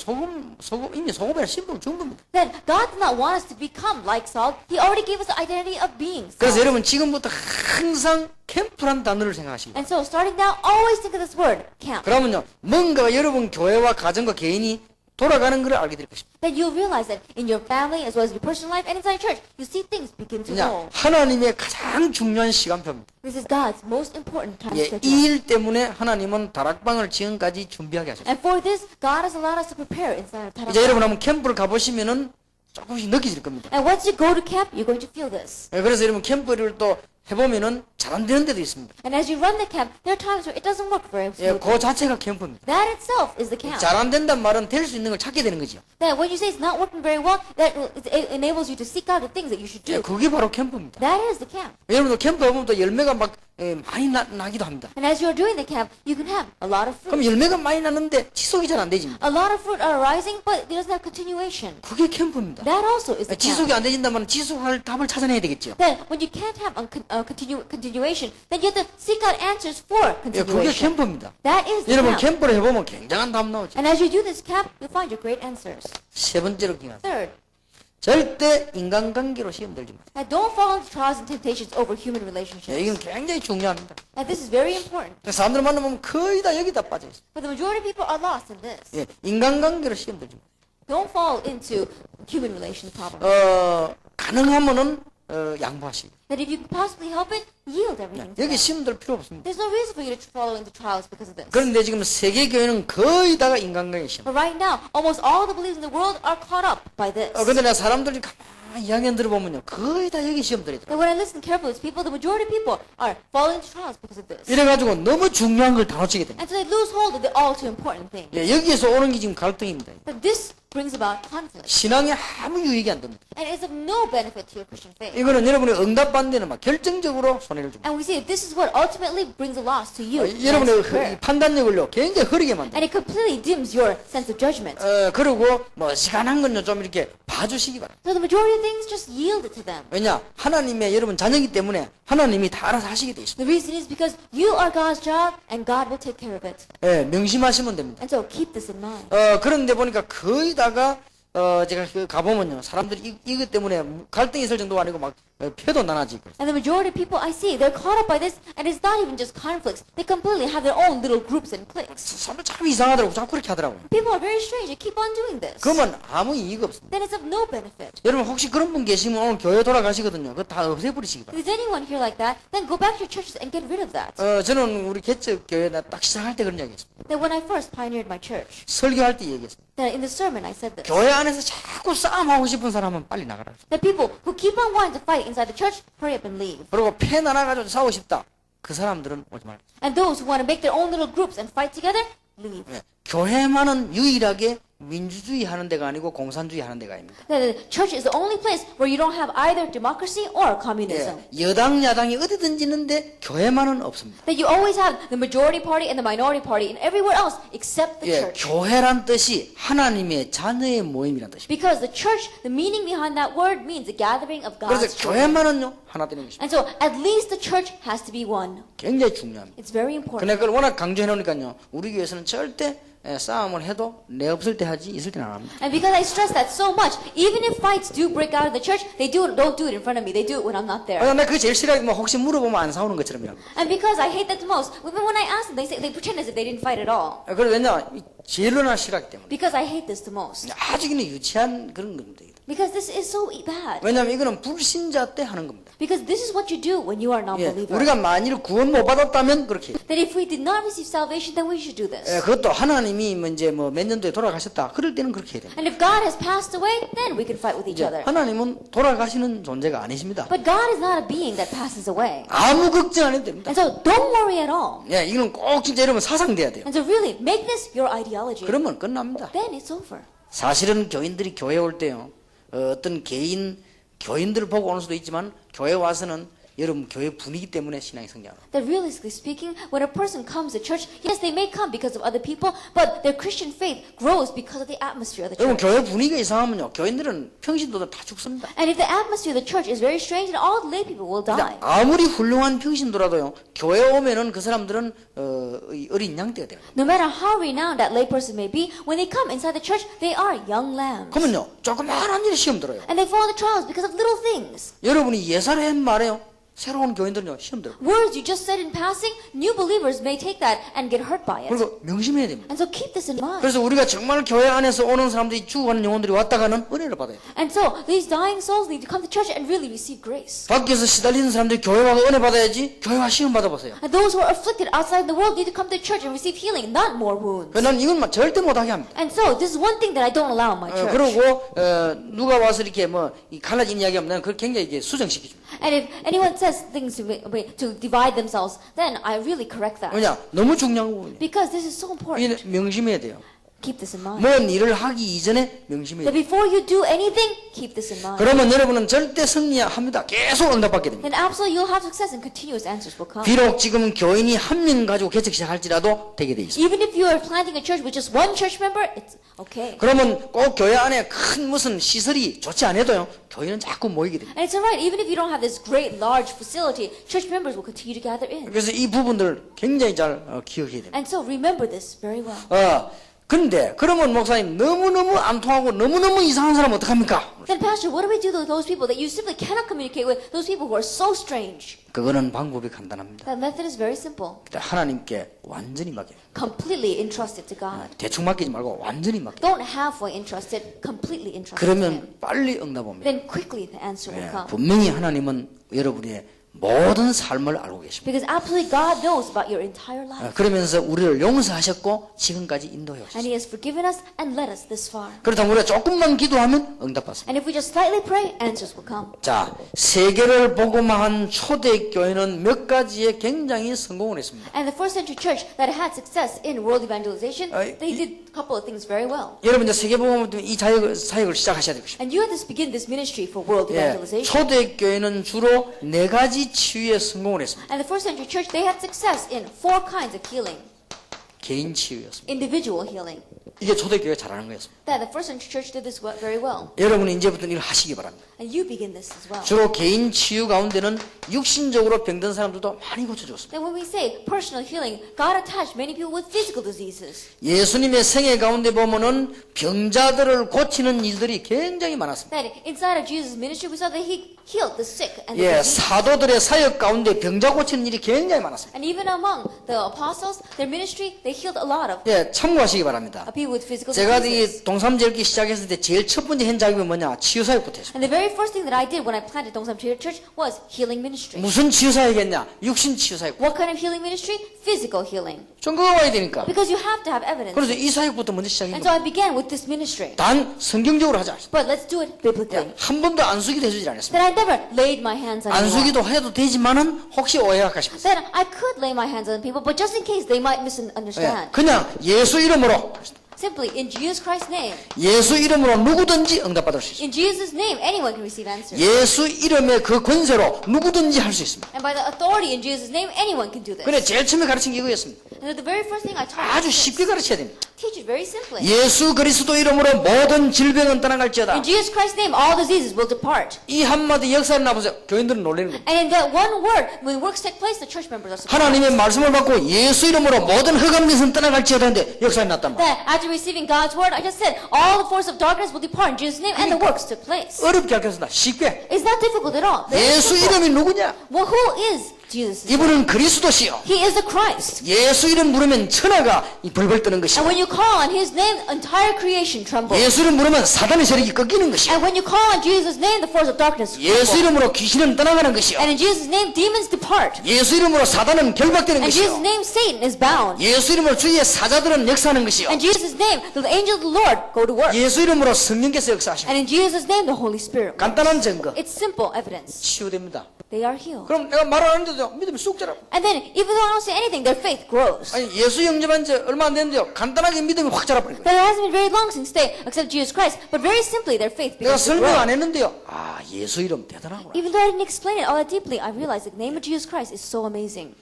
이미 소금이라 신분을 준 겁니다.
Then God did not want us to become like salt. He already gave us the identity of being
그래서
salt.
여러분 지금부터 항상 캠프란 단어를 생각하시기 바랍니다.
And so starting now, always think of this word, camp.
그러면요 뭔가 여러분 교회와 가정과 개인이 돌아가는 걸 알게 될 것입니다.
Then you'll realize that in your family as well as your personal life and inside church, you see things begin to
그냥
roll.
하나님의 가장 중요한 시간표입니다.
This is God's most important time
예,
schedule.
이 일 때문에 하나님은 다락방을 지금까지 준비하게 하셨어요.
And for this, God has allowed us to prepare inside of
이제 여러분
Tarakam.
한번 캠프를 가보시면은 조금씩 느끼질 겁니다.
And once you go to camp, you're going to feel this.
예, 그래서 여러분 캠프를 또 해보면은 잘 안 되는 데도 있습니다.
And as you run the camp, there are times where it doesn't work very
예,
smoothly.
그 자체가 캠프입니다.
That itself is the camp.
잘 안 된단 말은 될 수 있는 걸 찾게 되는 거죠.
That when you say it's not working very well, that it enables you to seek out the things that you should
예,
do.
그게 바로 캠프입니다.
That is the camp.
여러분도 캠프 해보면 또 열매가 막 많이 나기도 합니다.
And as you're doing the camp, you can have a lot of
그럼
fruit.
열매가 많이 나는데 지속이 잘 안 되지.
A lot of fruit are arising, but it doesn't have continuation.
그게 캠프입니다.
That also is the
지속이
camp.
안 되진다면 지속할 답을 찾아내야 되겠죠.
Then when you can't have continuation, then you have to seek out answers for
예, 그게
continuation.
캠프입니다.
That is the
여러분
camp.
캠프를 해보면 굉장한 답 나오죠.
And as you do this camp, you'll find your great answers.
세 번째로 기억하세요.
Third,
절대 인간관계로 시험 들지 마세요.
that don't fall into trials and temptations over human
예,
relationships.
이건 굉장히 중요합니다.
And this is very important.
사람들 만나보면 거의 다 여기다 빠져 있어요.
But the majority of people are lost in this.
예, 인간관계로 시험 들지 마세요.
Don't fall into human relation problems.
가능하면은 양보하시고.
That if you can possibly help it, yield everything to
여기
them.
시험 들 필요 없습니다.
There's no reason for you to fall into trials because of this.
그런데 지금 세계 교회는 거의 다가 인간관계 시험.
But right now, almost all the believers in the world are caught up by this.
근데 내가 사람들이 가만히 이야기 들어보면요, 거의 다 여기 시험 들이더라고요.
And when I listen carefully to people, the majority of people are falling into trials because of this.
이래가지고 너무 중요한 걸 다 놓치게 됩니다.
And so they lose hold of the all too important thing.
예, 여기에서 오는 게 지금 갈등입니다.
That this brings about conflict.
신앙에 아무 유익이 안 됩니다.
And it's of no benefit to your Christian faith.
이거는 여러분이 응답받는 데는 막 결정적으로 손해를 줍니다.
And we see that this is what ultimately brings a loss to you.
여러분의
That's prayer.
이 판단력을요, 굉장히 흐리게 만듭니다.
And it completely dims your sense of judgment.
그리고 뭐 시간한 건요, 좀 이렇게 봐주시기 바랍니다.
So the majority of things, just yield it to them.
왜냐? 하나님의 여러분 자녀이기 때문에 하나님이 다 알아서 하시게 돼 있습니다.
The reason is because you are God's child and God will take care of it.
예, 명심하시면 됩니다.
And so keep this in mind.
그런데 보니까 거의 다가 제가 가보면요, 사람들이 이것 때문에 갈등이 있을 정도가 아니고 막 표도 나눠지고.
And the majority of people I see, they're caught up by this, and it's not even just conflicts. They completely have their own little groups and cliques.
사람들 참 이상하더라고, 자꾸 그렇게 하더라고요.
People are very strange. They keep on doing this.
그러면 아무 이의가 없습니다.
Then it's of no benefit.
여러분 혹시 그런 분 계시면 오늘 교회 돌아가시거든요. 그거 다 없애버리시기 바랍니다.
If there's anyone here like that, then go back to your churches and get rid of that.
저는 우리 개척 교회 딱 시작할 때 그런 이야기 했습니다.
Then when I first pioneered my church,
설교할 때 얘기했습니다.
then in the sermon I said this.
교회 안에서 자꾸 싸움하고 싶은 사람은 빨리 나가라.
The people who keep on wanting to fight inside the church, hurry up and leave.
그리고 패 나눠가지고 싸우고 싶다. 그 사람들은 오지 말라.
And those who want to make their own little groups and fight together, leave.
예, 교회만은 유일하게 민주주의 하는 데가 아니고 공산주의 하는 데가 아닙니다.
The church is the only place where you don't have either democracy or communism.
예, 여당 야당이 어디든지 있는데 교회만은 없습니다.
That you always have the majority party and the minority party and everywhere else except the
예,
church.
교회란 뜻이 하나님의 자녀의 모임이란 뜻입니다.
Because the church, the meaning behind that word means the gathering of
그래서
God's children.
교회만은요 하나 되는 것입니다.
And so at least the church has to be one.
굉장히 중요합니다.
It's very important.
근데 그걸 워낙 강조해 놓으니까요, 우리 교회에서는 절대 싸움을 해도 내 없을 때 하지 있을 때는 안 합니다.
And because I stress that so much, even if fights do break out in the church, don't do it in front of me. They do it when I'm not there.
내가 그게 제일 싫어하기 뭐 혹시 물어보면 안 싸우는 것처럼이라고.
And because I hate that the most, even when I ask them, they pretend as if they didn't fight at all.
그래 왜냐 제일로나 싫어하기 때문에.
Because I hate this the most.
아주 그냥 유치한 그런 겁니다.
Because this is so bad.
왜냐하면 이거는 불신자 때 하는 겁니다.
Because this is what you do when you are a
예,
non-believer.
우리가 만일 구원 못 받았다면 그렇게.
That if we did not receive salvation, then we should do this.
예, 그것도 하나님이 이제 뭐 몇 년도에 돌아가셨다. 그럴 때는 그렇게 해야 됩니다.
And if God has passed away, then we can fight with each
이제
other.
하나님은 돌아가시는 존재가 아니십니다.
But God is not a being that passes away.
아무 걱정 안 해도 됩니다.
And so don't worry at all.
예, 이거는 꼭 진짜 이러면 사상돼야 돼요.
And so really, make this your ideology.
그러면 끝납니다.
Then it's over.
사실은 교인들이 교회 올 때요. 어떤 교인들을 보고 오는 수도 있지만 교회 와서는 여러분 교회 분위기 때문에 신앙이 성장합니다.
That realistically speaking, when a person comes to church, yes, they may come because of other people, but their Christian faith grows because of the atmosphere of the
여러분
church.
교회 분위기가 이상하면요. 교인들은 평신도들 다 죽습니다.
And if the atmosphere of the church is very strange, then all the lay people will die.
아무리 훌륭한 평신도라도요. 교회 오면은 그 사람들은 어린 양떼가 돼요.
No matter how renowned that layperson may be, when they come inside the church, they are young lambs.
그러면요. 조그마한 일에 시험 들어요.
And they fall into trials because of little things.
여러분이 예사를 한 말에요. 새로운 교인들은요. 시험 들어요.
Words you just said in passing, new believers may take that and get hurt by it.
그리고 명심해야 됩니다.
And so keep this in mind.
그래서 우리가 정말 교회 안에서 오는 사람들이 죽어가는 영혼들이 왔다가는 은혜를 받아야 돼요.
And so these dying souls need to come to church and really receive grace.
밖에서 시달리는 사람들이 교회 와서 은혜 받아야지 교회 와 시험 받아보세요.
And those who are afflicted outside the world need to come to church and receive healing, not more wounds.
난 이건 절대 못하게 합니다.
And so this is one thing that I don't allow in my church.
그리고 누가 와서 이렇게 이 갈라진 이야기하면 나는 그걸 굉장히 이게 수정시키죠.
And if anyone says things to divide themselves, then I really correct that.
왜냐? 너무 중요한 부분이에요.
Because this is so important.
이게 명심해야 돼요.
Keep this in mind.
뭔 일을 하기 이전에 명심해야
That
돼요.
before you do anything, keep this in mind.
그러면 여러분은 절대 승리합니다. 계속 응답받게 됩니다.
Then absolutely you'll have success and continuous answers will come.
비록 지금 교인이 한 명 가지고 개척 시작할지라도 되게 돼 있어요.
Even if you are planting a church with just one church member, it's okay.
그러면 꼭 교회 안에 큰 무슨 시설이 좋지 않아도요. 교인은 자꾸 모이게 됩니다.
And it's alright, even if you don't have this great large facility, church members will continue to gather in.
그래서 이 부분들 굉장히 잘 기억해야 됩니다.
And so remember this very well.
근데 그러면 목사님 너무너무 안 통하고 너무너무 이상한 사람 어떡합니까?
Then Pastor, what do we do to those people that you simply cannot communicate with, those people who are so strange?
그거는 방법이 간단합니다.
That method is very simple.
하나님께 완전히 맡겨요.
Completely entrusted to God.
대충 맡기지 말고 완전히 맡겨요.
Don't halfway entrusted, completely entrusted to
그러면
Him.
빨리 응답 옵니다.
Then quickly the answer will come.
분명히 하나님은 여러분의 모든 삶을 알고 계십니다.
Because absolutely God knows about your entire life.
그러면서 우리를 용서하셨고 지금까지 인도해
And
오셨습니다.
He has forgiven us and led us this far.
그렇다면 우리가 조금만 기도하면 응답받습니다.
And if we just slightly pray, answers will come.
자, 세계를 복음화한 초대교회는 몇 가지에 굉장히 성공을 했습니다.
And the first century church that had success in world evangelization, they did a couple of things very well.
여러분 이제 세계복음을 때문에 이 사역을 시작하셔야 될 것입니다.
And you had to begin this ministry for world evangelization.
초대교회는 주로 4가지 치유에 성공을 했습니다.
And the first century church, they had success in 4 kinds of healing.
개인 치유였습니다.
Individual healing.
이게 초대교회가 잘하는 거였습니다.
That the first century church did this very well.
여러분이 이제부터는 이걸 하시기 바랍니다.
And you begin this as well.
주로 개인 치유 가운데는 육신적으로 병든 사람들도 많이 고쳐줬습니다.
Then when we say personal healing, God attached many people with physical diseases.
예수님의 생애 가운데 보면은 병자들을 고치는 일들이 굉장히 많았습니다.
That inside of Jesus' ministry, we saw that He healed the sick and the
예,
diseased.
사도들의 사역 가운데 병자 고치는 일이 굉장히 많았습니다.
And even among the apostles, their ministry, they healed a lot of
예, 참고하시기 바랍니다.
people with physical
제가
diseases.
이 동삼제일기 시작했을 때 제일 첫 번째 한 작업이 뭐냐? 치유사역부터 했습니다.
And the very first thing that I did when I planted Dongsam Church was healing ministry.
무슨 치유사역이겠냐? 육신 치유사역.
What kind of healing ministry? Physical healing.
증거가 와야 되니까.
Because you have to have evidence.
그래서 이 사역부터 먼저 시작했습니다.
And so I began with this ministry.
단 성경적으로 하자.
But let's do it biblically.
한 번도 안수기도 해주지 않았습니다.
That I never laid my hands on anyone.
안수기도 해도 되지만은 혹시 오해할까 싶어서.
That I could lay my hands on people, but just in case they might misunderstand.
그냥 예수 이름으로.
Simply, in Jesus Christ's name.
예수 이름으로 누구든지 응답받을 수 있습니다.
In Jesus' name, anyone can receive answers.
예수 이름의 그 권세로 누구든지 할 수 있습니다.
And by the authority in Jesus' name, anyone can do this.
그래 제일 처음에 가르친 게 이거였습니다.
And so the very first thing I taught
아주
was
쉽게 가르쳐야 됩니다.
teach it very simply.
예수 그리스도 이름으로 모든 질병은 떠나갈지어다.
In Jesus Christ's name, all diseases will depart.
이 한마디 역사를 나보세요. 교인들은 놀라는 겁니다.
And in that one word, when works take place, the church members are surprised.
하나님의 말씀을 받고 예수 이름으로 모든 흑암 것은 떠나갈지어다 하는데 역사에 났단 말이에요.
That after receiving God's word, I just said, all the force of darkness will depart in Jesus' name, and the works took place.
어렵게 가르쳤습니다. 쉽게.
It's not difficult at all. Very
예수
simple.
이름이 누구냐?
Well, who is Jesus?
이분은 그리스도시요.
He is the Christ.
예수 이름 부르면 천하가 벌벌 뜨는
And
것이요.
when you call on His name, entire creation trembles.
예수 이름 부르면 사단의 세력이 꺾이는 것이요.
And when you call on Jesus' name, the force of darkness
예수
trembles.
이름으로 귀신은 떠나가는 것이요.
And in Jesus' name, demons depart.
예수 이름으로 사단은 결박되는
And in Jesus'
것이요.
name, Satan is bound.
예수 이름으로 주의 사자들은 역사하는 것이요.
And in Jesus' name, the angels of the Lord go to work.
예수 이름으로 성령께서 역사하십니다.
And in Jesus' name, the Holy Spirit works.
간단한 증거
It's simple evidence.
치유됩니다.
They are healed.
그럼 내가 말 안 하는데도 믿음이 쑥 자라.
And then, even though I don't say anything, their faith grows.
아니 예수 영접한 지 얼마 안 됐는데요. 간단하게 믿음이 확 자라버린 거예요.
But it hasn't been very long since they accept Jesus Christ. But very simply, their faith
내가
begins to
설명
grow.
안 했는데요. 아 예수 이름 대단하구나.
Even though I didn't explain it all that deeply, I realized the name of Jesus Christ is so amazing.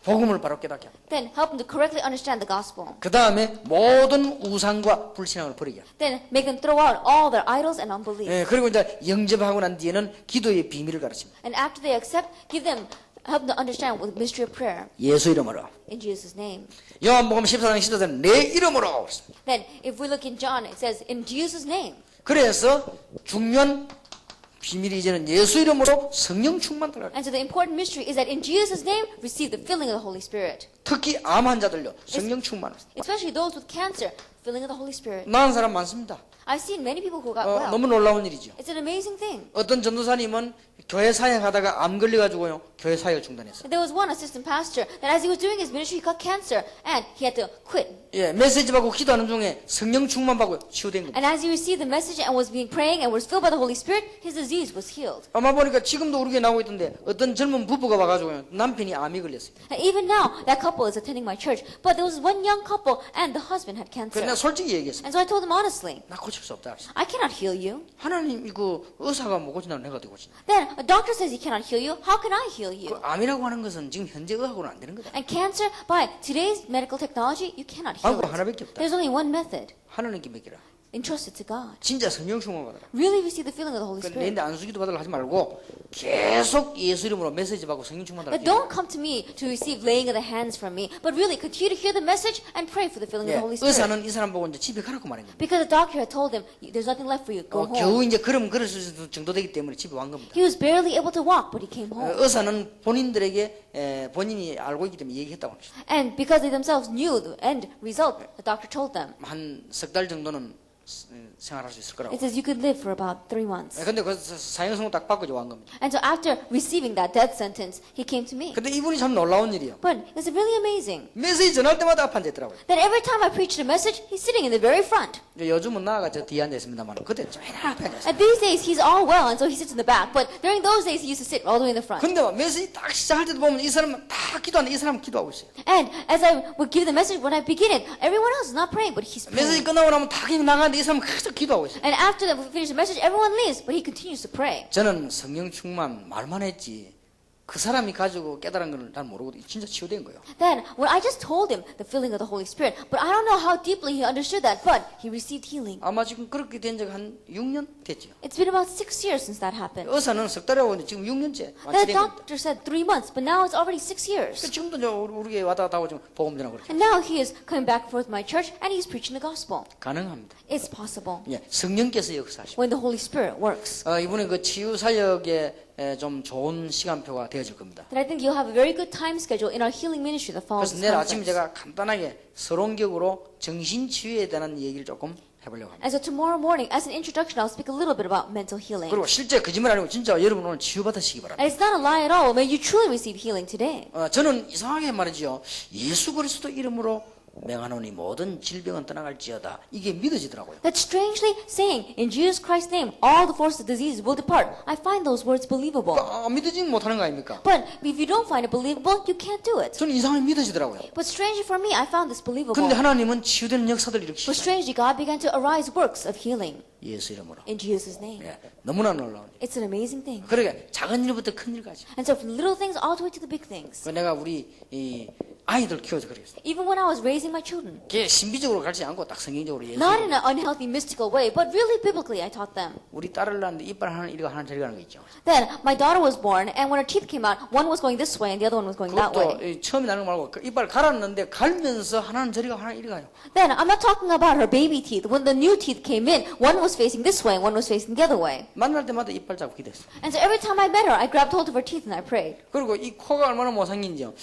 복음을 바로 깨닫게 합니다.
Then help them to correctly understand the gospel.
그 다음에 모든 우상과 불신앙을 버리게 합니다.
Then make them throw out all their idols and unbelief.
예, 그리고 이제 영접하고 난 뒤에는 기도의 비밀을 가르칩니다.
And after they accept, help them to understand with the mystery of prayer
예수 이름으로.
in Jesus' name.
요한복음 14장 14절 내 이름으로.
Then if we look in John, it says in Jesus' name.
그래서 중요한 비밀이 이제는 예수 이름으로 성령 충만을
And so the important mystery is that in Jesus' name, receive the filling of the Holy Spirit.
특히 암 환자들요 성령 충만을.
Especially those with cancer, filling of the Holy Spirit.
나은 사람 많습니다.
I've seen many people who got well.
너무 놀라운 일이죠.
It's an amazing thing.
어떤 전도사님은 교회 사역하다가 암 걸려가지고요 교회 사역을 중단했어요.
There was one assistant pastor that as he was doing his ministry, he got cancer and he had to quit.
예, 메시지 받고 기도하는 중에 성령 충만 받고 치유된 겁니다.
And as he received the message and was being praying and was filled by the Holy Spirit, his disease was healed.
아마 보니까 지금도 우리 교회 나오고 있던데 어떤 젊은 부부가 와가지고요 남편이 암이 걸렸어요.
And even now, that couple is attending my church. But there was one young couple and the husband had cancer.
그래서 내가 솔직히 얘기했습니다.
And so I told them honestly,
나 고칠 수 없다. 그랬어요.
I cannot heal you.
하나님 이거 의사가 못 고친다면 내가 어떻게 고치냐.
Then a doctor says he cannot heal you. How can I heal
그
you?
암이라고 하는 것은 지금 현재 의학으로는 안 되는 거다.
And cancer, by today's medical technology, you cannot heal
방법
it.
하나밖에 없다.
There's only one method.
하나님께 맡기라.
Entrust it to God.
진짜 성령 충만 받아라.
Really receive the filling of the Holy
그
Spirit.
내인데 안수기도 받으려 하지 말고 계속 예수 이름으로 메시지 받고 성령 충만 받으라.
But don't come to me to receive laying of the hands from me, but really continue to hear the message and pray for the filling of
예,
the Holy Spirit.
의사는 이 사람 보고 이제 집에 가라고 말한 겁니다.
Because the doctor had told him, there's nothing left for you, go home.
겨우 이제 걸을 수 있을 정도 되기 때문에 집에 온 겁니다.
He was barely able to walk, but he came home.
의사는 본인들에게 본인이 알고 있기 때문에 얘기했다고 합니다.
And because they themselves knew the end result, the doctor told them.
한 석 달 정도는 생활할 수 있을 거라고.
It says you could live for about 3 months.
근데 그 사형선고 딱 받고 이제 온 겁니다.
And so after receiving that death sentence, he came to me.
근데 이분이 참 놀라운 일이요.
But it's really amazing
메시지 전할 때마다 앞에 앉아 있더라고요.
that every time I preach the message, he's sitting in the very front.
이제 요즘은 나가 저 뒤에 앉아 있습니다만 그때 좀 앞에 앉아 있어요.
And these days, he's all well, and so he sits in the back. But during those days, he used to sit all the way in the front.
근데 메시지 딱 시작할 때도 보면 이 사람은 다 기도하는데 이 사람은 기도하고 있어요.
And as I would give the message, when I begin it, everyone else is not praying, but he's
메시지
praying.
끝나고 나면 다 힘이 나가는데 이 사람은 계속 기도하고 있어요.
And after that, we finish the message, everyone leaves, but he continues to pray.
저는 성령 충만 말만 했지 그 사람이 가지고 깨달은 걸 난 모르고 진짜 치유된 거예요.
Then, when I just told him the filling of the Holy Spirit, but I don't know how deeply he understood that, but he received healing.
아마 지금 그렇게 된 지 한 6년 됐죠.
It's been about 6 years since that happened.
의사는 석 달이라고 했는데 지금 6년째
The
완치된 겁니다.
doctor said 3 months, but now it's already 6 years.
지금도 우리 교회 왔다 갔다 하고 지금 복음 전하고 그렇죠.
And now he is coming back forth my church, and he's preaching the gospel.
가능합니다.
It's possible
예, 성령께서 역사하시고
when the Holy Spirit works.
이번에 그 치유 사역에 좀 좋은 시간표가 되어질 겁니다.
Then I think you'll have a very good time schedule in our healing ministry that follows
그래서
this
내일 아침
conference.
제가 간단하게 서론격으로 정신치유에 대한 얘기를 조금 해보려고 합니다.
And so tomorrow morning, as an introduction, I'll speak a little bit about mental healing.
그리고 실제 거짓말 아니고 진짜 여러분 오늘 치유받으시기 바랍니다.
And it's not a lie at all. May you truly receive healing today.
저는 이상하게 말이죠. 예수 그리스도 이름으로 명하노니 모든 질병은 떠나갈지어다. 이게 믿어지더라고요.
That strangely saying, in Jesus Christ's name, all the forces of disease will depart. I find those words believable.
믿어지면 못하는 거 아닙니까?
But if you don't find it believable, you can't do it.
저는 이상하게 믿어지더라고요.
But strangely for me, I found this believable.
그런데 하나님은 치유되는 역사들
But
일으키시죠.
strangely, God began to arise works of healing
예수 이름으로.
in Jesus' name.
예, 너무나 놀라운.
It's an amazing thing.
그러니까 작은 일부터 큰 일까지.
And so from little things all the way to the big things.
내가 우리 이 아이들 키워서 그랬어요.
Even when I was raising my children.
그게 신비적으로 가르치지 않고 딱 성경적으로 예수.
Not in an unhealthy, mystical way, but really biblically I taught them.
우리 딸을 낳는데 이빨 하나 이리가 하나 저리 가는 거 있죠.
Then my daughter was born, and when her teeth came out, one was going this way and the other one was going that
그것도
way.
처음에 나는 거 말고 그 이빨 갈았는데 갈면서 하나는 저리 가 하나 이리 가요.
Then I'm not talking about her baby teeth. When the new teeth came in, one was facing this way and one was facing the other way.
만날 때마다 이빨 잡고 기도했어.
And so every time I met her, I grabbed hold of her teeth and I prayed.
그리고 이 코가 얼마나 못생긴지요.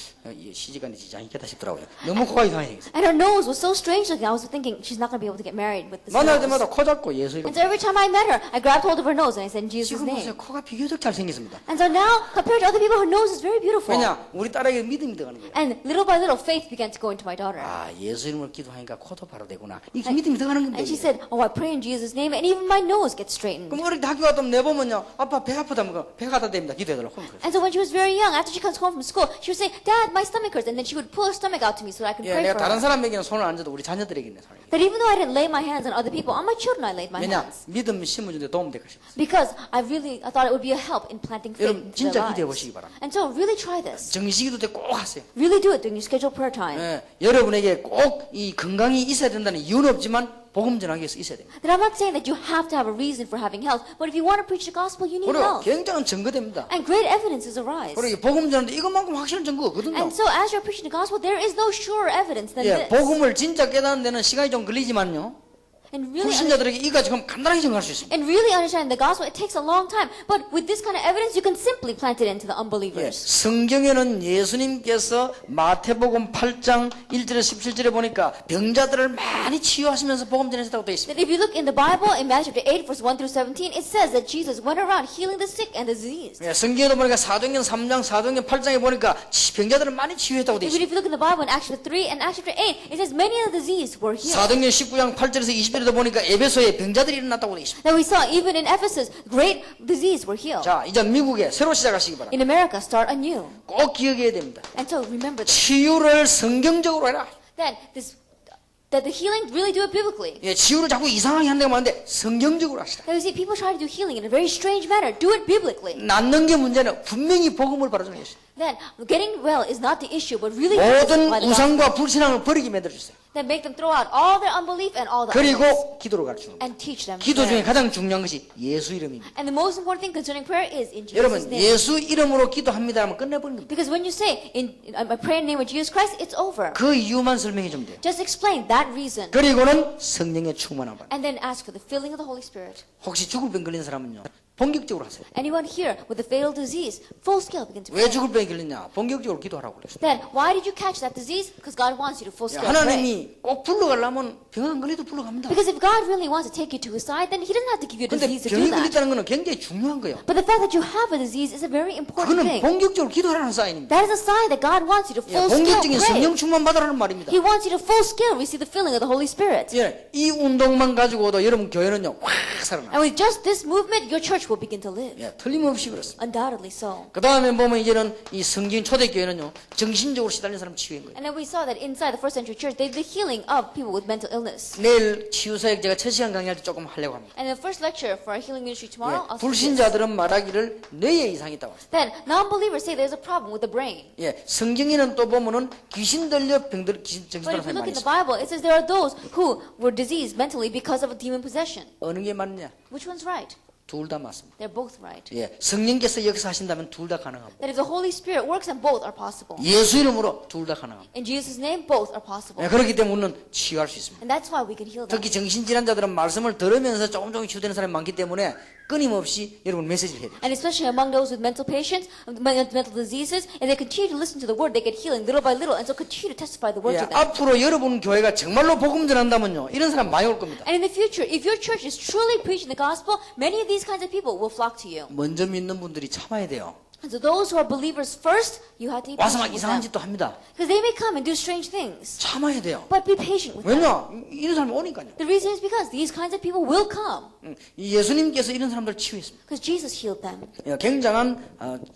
시집간데 진짜 있겠다 싶더라고요. 너무 코가 이상해 생겼어.
And her nose was so strange looking, I was thinking she's not going to be able to get married with this
만날
nose.
때마다 코 잡고 예수 이름.
And so every time I met her, I grabbed hold of her nose and I said in Jesus'
지금 보세요.
name.
코가 비교적 잘생겼습니다.
And so now, compared to other people, her nose is very beautiful.
왜냐? 우리 딸에게 믿음이 들어가는 거예요.
And little by little, faith began to go into my daughter.
아, 예수 이름을 기도하니까 코도 바로 되구나. 이게 믿음이 들어가는 건데.
And she said, oh, I pray in Jesus' name, and even my nose gets straightened.
그럼 어릴 때 학교 갔다 내보면요. 아빠 배 아프다면 배 갖다 댑니다. 기도해달라고.
And so when she was very young, after she comes home from school, she would say, Dad, my stomach hurts. And then she would pull her stomach out to me so that I could
예,
pray
내가
for
다른
her.
사람에게는 손을 안 져도 우리 자녀들에게는 손을.
That even though I didn't lay my hands on other people, on my children I laid my
왜냐?
hands.
믿음 심어주는데 도움 될 것입니다.
Because I thought it would be a help in planting faith
여러분,
into
진짜
their
기도해
lives.
보시기 바랍니다.
And so really try this.
정식기도 때 꼭 하세요.
Really do it during your scheduled prayer time.
예, 여러분에게 꼭 이 건강이 있어야 된다는 이유는 없지만 복음 전하기 위해서 있어야 됩니다.
That I'm not saying that you have to have a reason for having health, but if you want to preach the gospel, you need
그리고
health.
굉장한 증거됩니다.
And great evidences arise.
그리고 복음 전하는데 이것만큼 확실한 증거 없거든요.
And so as you're preaching the gospel, there is no surer evidence than
예,
this.
복음을 진짜 깨닫는 데는 시간이 좀 걸리지만요.
And really,
불신자들에게 이가 지금 간단하게 증거할 수 있습니다.
and really understanding the gospel, it takes a long time. But with this kind of evidence, you can simply plant it into the
예,
unbelievers.
성경에는 예수님께서 마태복음 8장 1절에 17절에 보니까 병자들을 많이 치유하시면서 복음 전하셨다고 되어 있습니다.
That if you look in the Bible, in Matthew chapter 8, verse 1 through 17, it says that Jesus went around healing the sick and the diseased.
예, 성경에도 보니까 사도행전 3장, 사도행전 8장에 보니까 병자들을 많이 치유했다고 되어
Even
있습니다.
if you look in the Bible in Acts chapter 3 and Acts chapter 8, it says many of the diseased were healed.
사도행전 19장 8절에서 20절에도 보니까 에베소에 병자들이 일어났다고 되어 있습니다.
That we saw even in Ephesus, great disease were healed.
자, 이제 미국에 새로 시작하시기 바랍니다.
In America, start anew.
꼭 기억해야 됩니다.
And so remember this,
치유를 성경적으로 해라.
that the healing, really do it biblically.
예, 치유를 자꾸 이상하게 한다고 하는데 성경적으로 하시라.
That you see, people try to do healing in a very strange manner. Do it biblically.
낫는 게 문제는 분명히 복음을 바라는 것이에요.
Then getting well is not the issue, but really by
모든
the gospel.
우상과 불신앙을 버리게 만들어주세요.
Then make them throw out all their unbelief and all the
그리고
idols
기도를 가르치는 거예요.
and teach them
기도 중에
prayer.
가장 중요한 것이 예수 이름입니다.
And the most important thing concerning prayer is in Jesus'
여러분,
name.
예수 이름으로 기도합니다 하면 끝내버린 겁니다.
Because when you say, I pray in the name of Jesus Christ, it's over.
그 이유만 설명해 주면 돼요.
Just explain that reason.
그리고는 성령의 충만함 받아요.
And then ask for the filling of the Holy Spirit.
혹시 죽을 병 걸린 사람은요, 본격적으로 하세요.
Anyone here with a fatal disease, full scale begin to
왜
pray.
죽을 병이 걸렸냐? 본격적으로 기도하라고 그랬어요.
Then, why did you catch that disease? Because God wants you to full scale pray.
하나님이 꼭 불러가려면 병 안 걸려도 불러갑니다.
Because if God really wants to take you to His side, then He doesn't have to give you a
근데
disease to do
병이
that.
걸렸다는 것은 굉장히 중요한 거예요.
But the fact that you have a disease is a very important
그거는
thing.
본격적으로 기도하라는 사인입니다.
That is a sign that God wants you to
예,
full scale
본격적인
pray.
성령 충만 받으라는 말입니다.
He wants you to full scale receive the filling of the Holy Spirit.
예, 이 운동만 가지고도 여러분 교회는요, 확 살아나.
And with just this movement, your church will begin to live.
예, 틀림없이 그렇습니다.
Undoubtedly so.
그 다음에 보면 이제는 이 성경 초대교회는요, 정신적으로 시달린 사람 치유인 거예요.
And then we saw that inside the first century church, they did the healing of people with mental illness.
내일 치유사역 제가 첫 시간 강의할 때 조금 하려고 합니다.
And the first lecture for our healing ministry tomorrow,
예,
I'll say this.
불신자들은 말하기를 뇌에 이상이 있다고 합니다.
Then non-believers say there's a problem with the brain.
예, 성경에는 또 보면은 귀신 들려 병들 정신
But
들어
if you
사람이
look
많이
in the
있어요.
Bible, it says there are those who were diseased mentally because of a demon possession.
어느 게 맞느냐?
Which one's right?
둘 다 맞습니다.
They're both right.
예, 성령께서 역사하신다면 둘 다 가능합니다.
That if the Holy Spirit works, then both are possible.
예수 이름으로 둘 다 가능합니다.
In Jesus' name, both are possible.
예, 그렇기 때문에 우리는 치유할 수 있습니다.
And that's why we can heal them.
특히 정신질환자들은 말씀을 들으면서 조금 치유되는 사람이 많기 때문에 끊임없이 여러분 메시지를 해야 돼요.
And especially among those with mental patients, mental diseases, and they continue to listen to the word, they get healing little by little, and so continue to testify the word
예,
to them.
앞으로 여러분 교회가 정말로 복음 전한다면요, 이런 사람 많이 올 겁니다.
And in the future, if your church is truly preaching the gospel, many of these kinds of people will flock to you.
먼저 믿는 분들이 참아야 돼요.
And so those who are believers first, you have to be
와서 막
patient with
이상한
them.
짓도 합니다.
Because they may come and do strange things.
참아야 돼요.
But be patient with them.
왜냐? 이런 사람이 오니까요.
The reason is because these kinds of people will come.
예수님께서 이런 사람들 치유했습니다.
Because Jesus healed them.
굉장한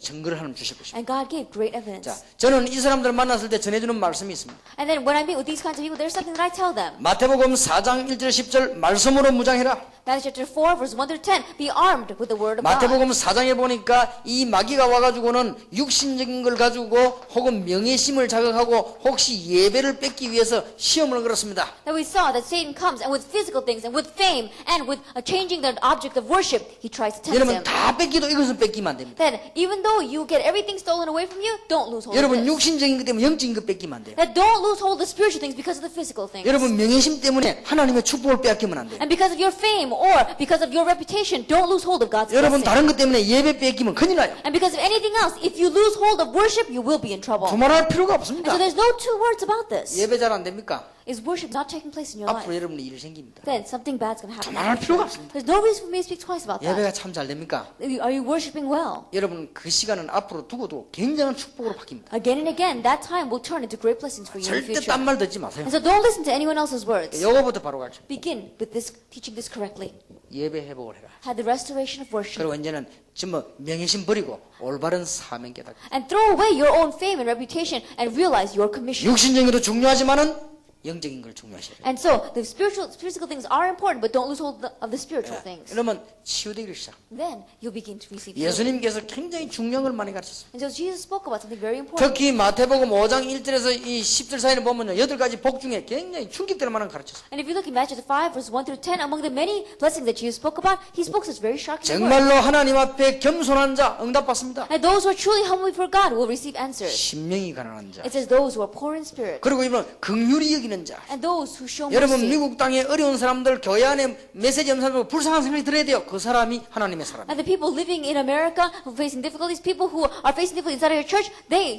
증거를 하나님 주실 것입니다.
And God gave great evidence.
자, 저는 이 사람들 만났을 때 전해주는 말씀이 있습니다.
And then when I meet with these kinds of people, there's something that I tell them.
마태복음 4장 1절 10절 말씀으로 무장해라.
Matthew chapter 4, verse 1 through 10, be armed with the word of God.
마태복음 4장에 보니까 이 마귀가 와가지고는 육신적인 걸 가지고 혹은 명예심을 자극하고 혹시 예배를 뺏기 위해서 시험을 걸었습니다.
That we saw that Satan comes and with physical things and with fame and with changing the object of worship, he tries to tempt
여러분
them.
다 뺏기도 이것은 뺏기면 안 됩니다.
That even though you get everything stolen away from you, don't lose hold of
여러분
this.
육신적인 것 때문에 영적인 것 뺏기면 안 돼요.
That don't lose hold of the spiritual things because of the physical things.
여러분 명예심 때문에 하나님의 축복을 빼앗기면 안 돼요.
And because of your fame or because of your reputation, don't lose hold of God's
여러분
blessing.
다른 것 때문에 예배 뺏기면 큰일 나요.
And because of anything else, if you lose hold of worship, you will be in trouble.
두말할 필요가
And
없습니다.
so there's no two words about this.
예배 잘 안 됩니까?
Is worship not taking place in your
앞으로
life?
여러분이 일이 생깁니다.
Then something bad's going to happen.
두말할 필요가 없습니다.
There's no reason for me to speak twice about that.
예배가 참 잘 됩니까?
Are you worshiping well?
여러분 그 시간은 앞으로 두고도 굉장한 축복으로 바뀝니다.
Again and again, that time will turn into great blessings for you in the
절대
future.
딴 말 듣지 마세요.
And so don't listen to anyone else's words.
요거부터 바로 가르쳐.
Begin with this, teaching this correctly.
예배 회복을 해라.
Have the restoration of worship.
그리고 이제는 전부 명예심 버리고 올바른 사명 깨닫고.
And throw away your own fame and reputation and realize your commission.
육신적인 것도 중요하지만은 영적인 걸 중요하셔야 돼요.
And so the physical things are important, but don't lose hold of the spiritual things.
그러면 치유되기를 시작.
Then you'll begin to receive healing.
예수님께서 굉장히 중요한 걸 많이 가르쳤어요.
And so Jesus spoke about something very important.
특히 마태복음 5장 1절에서 이 10절 사이를 보면요. 8가지 복 중에 굉장히 충격될 만한 가르쳤어요.
And if you look at Matthew 5, verse 1 through 10, among the many blessings that Jesus spoke about, he spoke such very shocking words.
정말로 하나님 앞에 겸손한 자 응답받습니다.
And those who are truly humble before God will receive answers.
심령이 가난한 자.
It says those who are poor in spirit.
그리고 이번 긍휼히 여기는 자.
And those who show
여러분
mercy.
미국 땅에 어려운 사람들 교회 안에 메시지 없는 사람들 불쌍한 생각이 들어야 돼요. 그 사람이 하나님의 사람이에요.
And the people living in America who are facing difficulties, people who are facing difficulties inside of your church,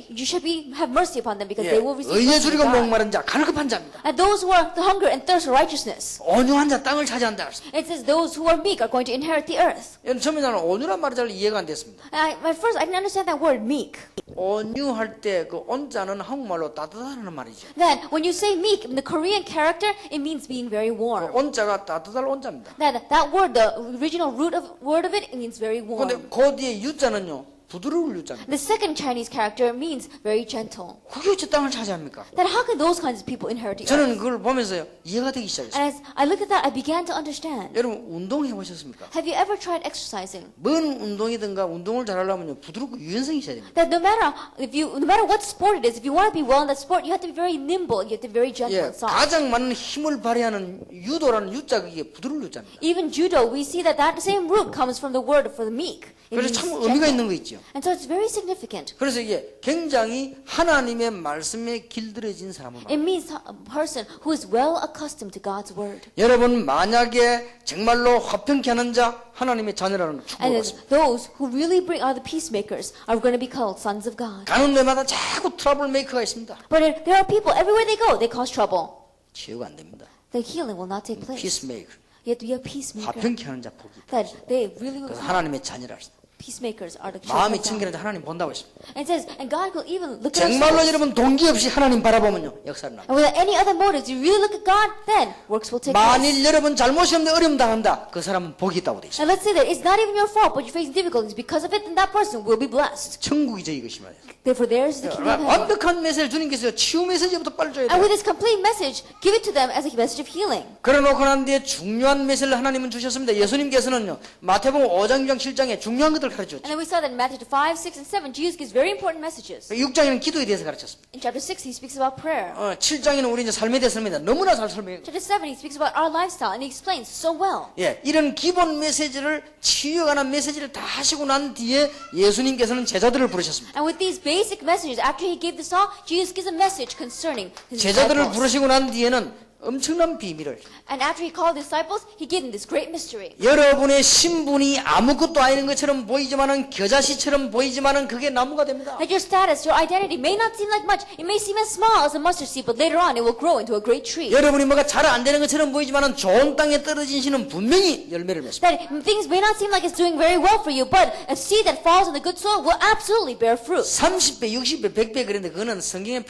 you should have mercy upon them because they will receive
의에
mercy
줄이고
from God.
목마른 자, 갈급한 자입니다.
And those who are the hunger and thirst for righteousness.
온유한 자 땅을 차지한다.
It says those who are meek are going to inherit the earth.
여러분 처음에 나는 온유란 말이 잘 이해가 안 됐습니다.
At first, I didn't understand that word meek.
온유할 때 그 온자는 한국말로 따뜻하다는 말이죠.
Then, when you say meek in the Korean character, it means being very warm.
온자가 따뜻할 온자입니다.
That word, the original word of it means very
근데
warm.
그 뒤에 유자는요. 부드러울 유자입니다.
The second Chinese character means very gentle.
그게 어째 땅을 차지합니까?
Then how can those kinds of people inherit the earth?
저는 그걸 보면서요. 이해가 되기 시작했어요.
And as I looked at that, I began to understand.
여러분 운동해 보셨습니까?
Have you ever tried exercising?
뭔 운동이든가 운동을 잘하려면요. 부드럽고 유연성이 있어야 됩니다.
That no matter what sport it is, if you want to be well in that sport, you have to be very nimble. You have to be very gentle
예,
and soft.
가장 많은 힘을 발휘하는 유도라는 유자 그게 부드러운 유자입니다.
Even judo, we see that same root comes from the word for the meek. It
그래서
means
참 의미가
gentle.
있는 거 있죠.
And so it's very significant.
그래서 이게 굉장히 하나님의 말씀에 길들여진 사람을
It
말합니다.
means a person who is well accustomed to God's word.
여러분 만약에 정말로 화평케 하는 자 하나님의 자녀라는 축복을
And
받습니다.
those who really are the peacemakers are going to be called sons of God.
가는 데마다 자꾸 트러블 메이커가 있습니다.
But there are people, everywhere they go, they cause trouble.
치유가 안 됩니다.
The healing will not take place.
피스메이커,
You have to be a peacemaker.
화평케 하는 자 복이.
That they really will
그래서
come.
하나님의 자녀라 했습니다.
Peacemakers are the children
마음이
of God.
청결한 자 하나님 본다고 했습니다.
And it says, and God will even look at us.
정말로 여러분 동기 없이 하나님 바라보면요 역사를 납니다.
And without any other motives, you really look at God, then works will take place.
만일 여러분 잘못이 없는데 어려움 당한다. 그 사람은 복이 있다고 돼 있어요.
And let's say that it's not even your fault, but you're facing difficulties because of it, then that person will be blessed.
천국이죠 이것이 말이에요.
Therefore, theirs is the kingdom of heaven.
완벽한 메시지를 주님께서 치유 메시지부터 빨리 줘야
And
돼요.
with this complete message, give it to them as a message of healing.
그래놓고 난 뒤에 중요한 메시지를 하나님은 주셨습니다. 예수님께서는요 마태복음 5장 6장 7장에 중요한 것들을 가르쳤죠.
And then we saw that in Matthew 5, 6, and 7, Jesus gives very important messages.
6장에는 기도에 대해서 가르쳤습니다.
In chapter 6, he speaks about prayer.
7장에는 우리 이제 삶에 대해서 설명합니다. 너무나 잘 설명해요.
Chapter 7, he speaks about our lifestyle, and he explains so well.
예, 이런 기본 메시지를 치유에 관한 메시지를 다 하시고 난 뒤에 예수님께서는 제자들을 부르셨습니다.
And with these basic messages, after he gave this all, Jesus gives a message concerning his
제자들을
disciples.
부르시고 난 뒤에는 엄청난 비밀을,
And after he called the disciples, he gave them this great mystery.
여러분의 신분이 아무것도 아닌 것처럼 보이지만은 겨자씨처럼 보이지만은 그게 나무가 됩니다.
That your status, your identity may not seem like much. It may seem as small as a mustard seed, but later on it will grow into a great tree.
여러분이 뭐가 잘 안 되는 것처럼 보이지만은 좋은 땅에 떨어진 씨는 분명히 열매를 맺습니다.
That things may not seem like it's doing very well for you, but a seed that falls in the good soil will absolutely bear fruit.
30배, 60배, 100배 그랬는데 그거는 성경의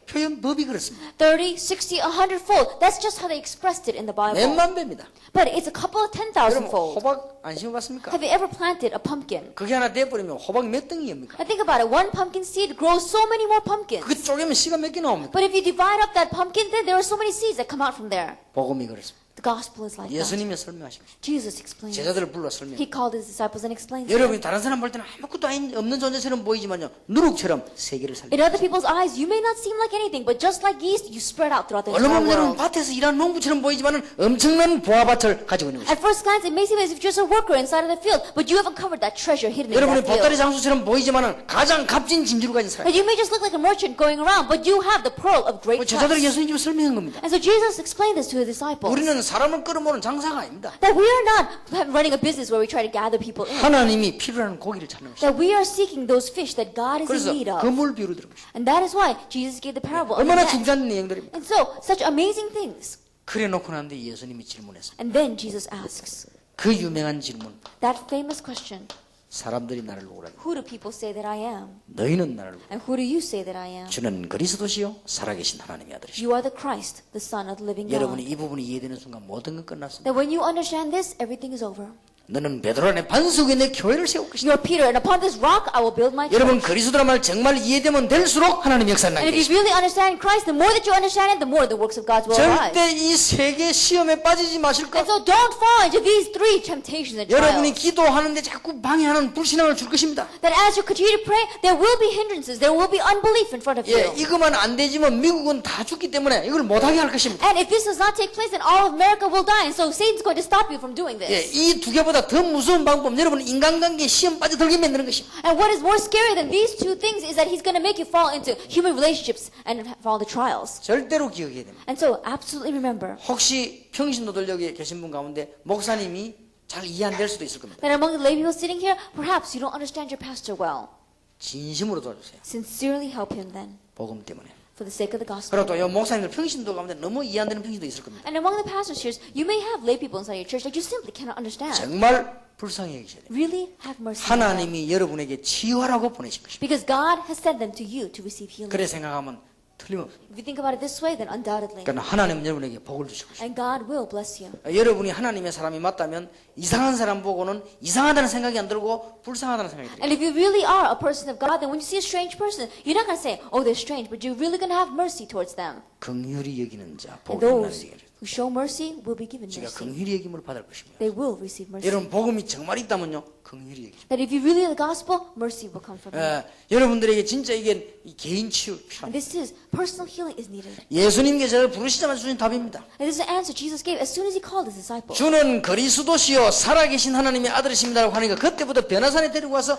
표현법이 그렇습니다.
30, 60, 100-fold. That's just how they expressed it in the Bible.
몇만 배입니다.
But it's a couple of
여러분
10,000-fold.
호박 안 심어봤습니까?
Have you ever planted a pumpkin?
그게 하나 돼버리면 호박 몇 덩이입니까?
I think about it. One pumpkin seed grows so many more pumpkins.
그 쪼개면 씨가 몇 개 나옵니까?
But if you divide up that pumpkin, then there are so many seeds that come out from there.
복음이 그렇습니다.
The gospel is like that.
예수님이 설명하십니다.
Jesus explains.
제자들을 불러 설명.
He called his disciples and explained to
여러분이
them.
다른 사람 볼 때는 아무것도 없는 존재처럼 보이지만요, 누룩처럼 세계를 살립니다.
In other people's eyes, you may not seem like anything, but just like yeast, you spread out throughout the
얼른
entire
보면 여러분
world.
밭에서 일하는 농부처럼 보이지만은 엄청난 보화밭을 가지고 있는 것입니다.
At first glance, it may seem as if you're just a worker inside of the field, but you have uncovered that treasure hidden in
여러분이
that
보따리
field.
장수처럼 보이지만은 가장 값진 진주를 가진 사람.
And you may just look like a merchant going around, but you have the pearl of great
제자들이
price.
예수님 설명한 겁니다.
And so Jesus explained this to his disciples.
우리는 사람을 끌어모으는 장사가 아닙니다.
That we are not running a business where we try to gather people in.
하나님이 필요한 고기를 찾는 것입니다.
That we are seeking those fish that God is
그래서
in need of.
그물 비유를 들은 것입니다.
And that is why Jesus gave the parable of the
얼마나
net.
중요한 내용들입니까?
And so, such amazing things.
그래 놓고 난데 예수님이 질문했습니다.
And then Jesus asks
그 유명한 질문.
that famous question,
사람들이 나를 누구라?
who do people say that I am?
너희는 나를 누구라?
And who do you say that I am?
주는 그리스도시요 살아계신 하나님의 아들이시오.
You are the Christ, the Son of the living
여러분이
God.
이 부분이 이해되는 순간 모든 건 끝났습니다.
That when you understand this, everything is over.
너는 베드로 안에 반석에 내 교회를 세울 것이다.
You are Peter, and upon this rock I will build my
여러분
church.
그리스도란 말 정말 이해되면 될수록 하나님 역사는
And
나게
if you
되십니다.
really understand Christ, the more that you understand it, the more the works of God will arise.
절대 이 세계 시험에 빠지지 마실 것.
And so don't fall into these three temptations and
여러분이
trials.
기도하는데 자꾸 방해하는 불신앙을 줄 것입니다.
That as you continue to pray, there will be hindrances, there will be unbelief in front of
예,
you.
이거만 안 되지만 미국은 다 죽기 때문에 이걸 못하게 할 것입니다.
And if this does not take place, then all of America will die. And so Satan's going to stop you from doing
예,
this.
이 두 개보다 더 무서운 방법, 여러분 인간관계 시험 빠져들게 만드는 것입니다.
And what is more scary than these two things is that he's going to make you fall into human relationships and fall into trials.
절대로 기억해야 됩니다.
And so absolutely remember
혹시 평신도들 여기 계신 분 가운데 목사님이 잘 이해 안 될 수도 있을 겁니다.
that among the lay people sitting here, perhaps you don't understand your pastor well.
진심으로 도와주세요.
Sincerely help him then,
복음 때문에.
for the sake of the gospel.
그리고 또 이 목사님들 평신도 가운데 너무 이해 안 되는 평신도 있을 겁니다.
And among the pastors here, you may have lay people inside your church that you simply cannot understand.
정말 불쌍히 여기셔야 돼요.
Really have mercy on them.
하나님이 여러분에게 치유하라고 보내신 것입니다.
Because God has sent them to you to receive healing.
그래 생각하면 틀림없습니다.
If you think about it this way, then undoubtedly.
그러니까 하나님은 여러분에게 복을 주시고 싶어요.
And God will bless you.
여러분이 하나님의 사람이 맞다면 이상한 사람 보고는 이상하다는 생각이 안 들고 불쌍하다는 생각이 들어요.
And if you really are a person of God, then when you see a strange person, you're not going to say, oh, they're strange, but you're really going to have mercy towards them.
긍휼히 여기는 자
And
복을 받는
those
자에게
who show mercy will be given
제가
mercy.
긍휼히 여김을 받을 것입니다.
They will receive mercy.
여러분 복음이 정말 있다면요 긍휼히 여기죠.
That if you really are the gospel, mercy will come from you.
여러분들에게 진짜 이게 이 개인 치유
And
필요합니다.
this is, personal healing is needed.
예수님께 저를 부르시자마자 주신 답입니다.
And this is the answer Jesus gave as soon as he called his disciples.
주는 그리스도시요 살아계신 하나님의 아들이십니다라고 하니까 그때부터 변화산에 데리고 와서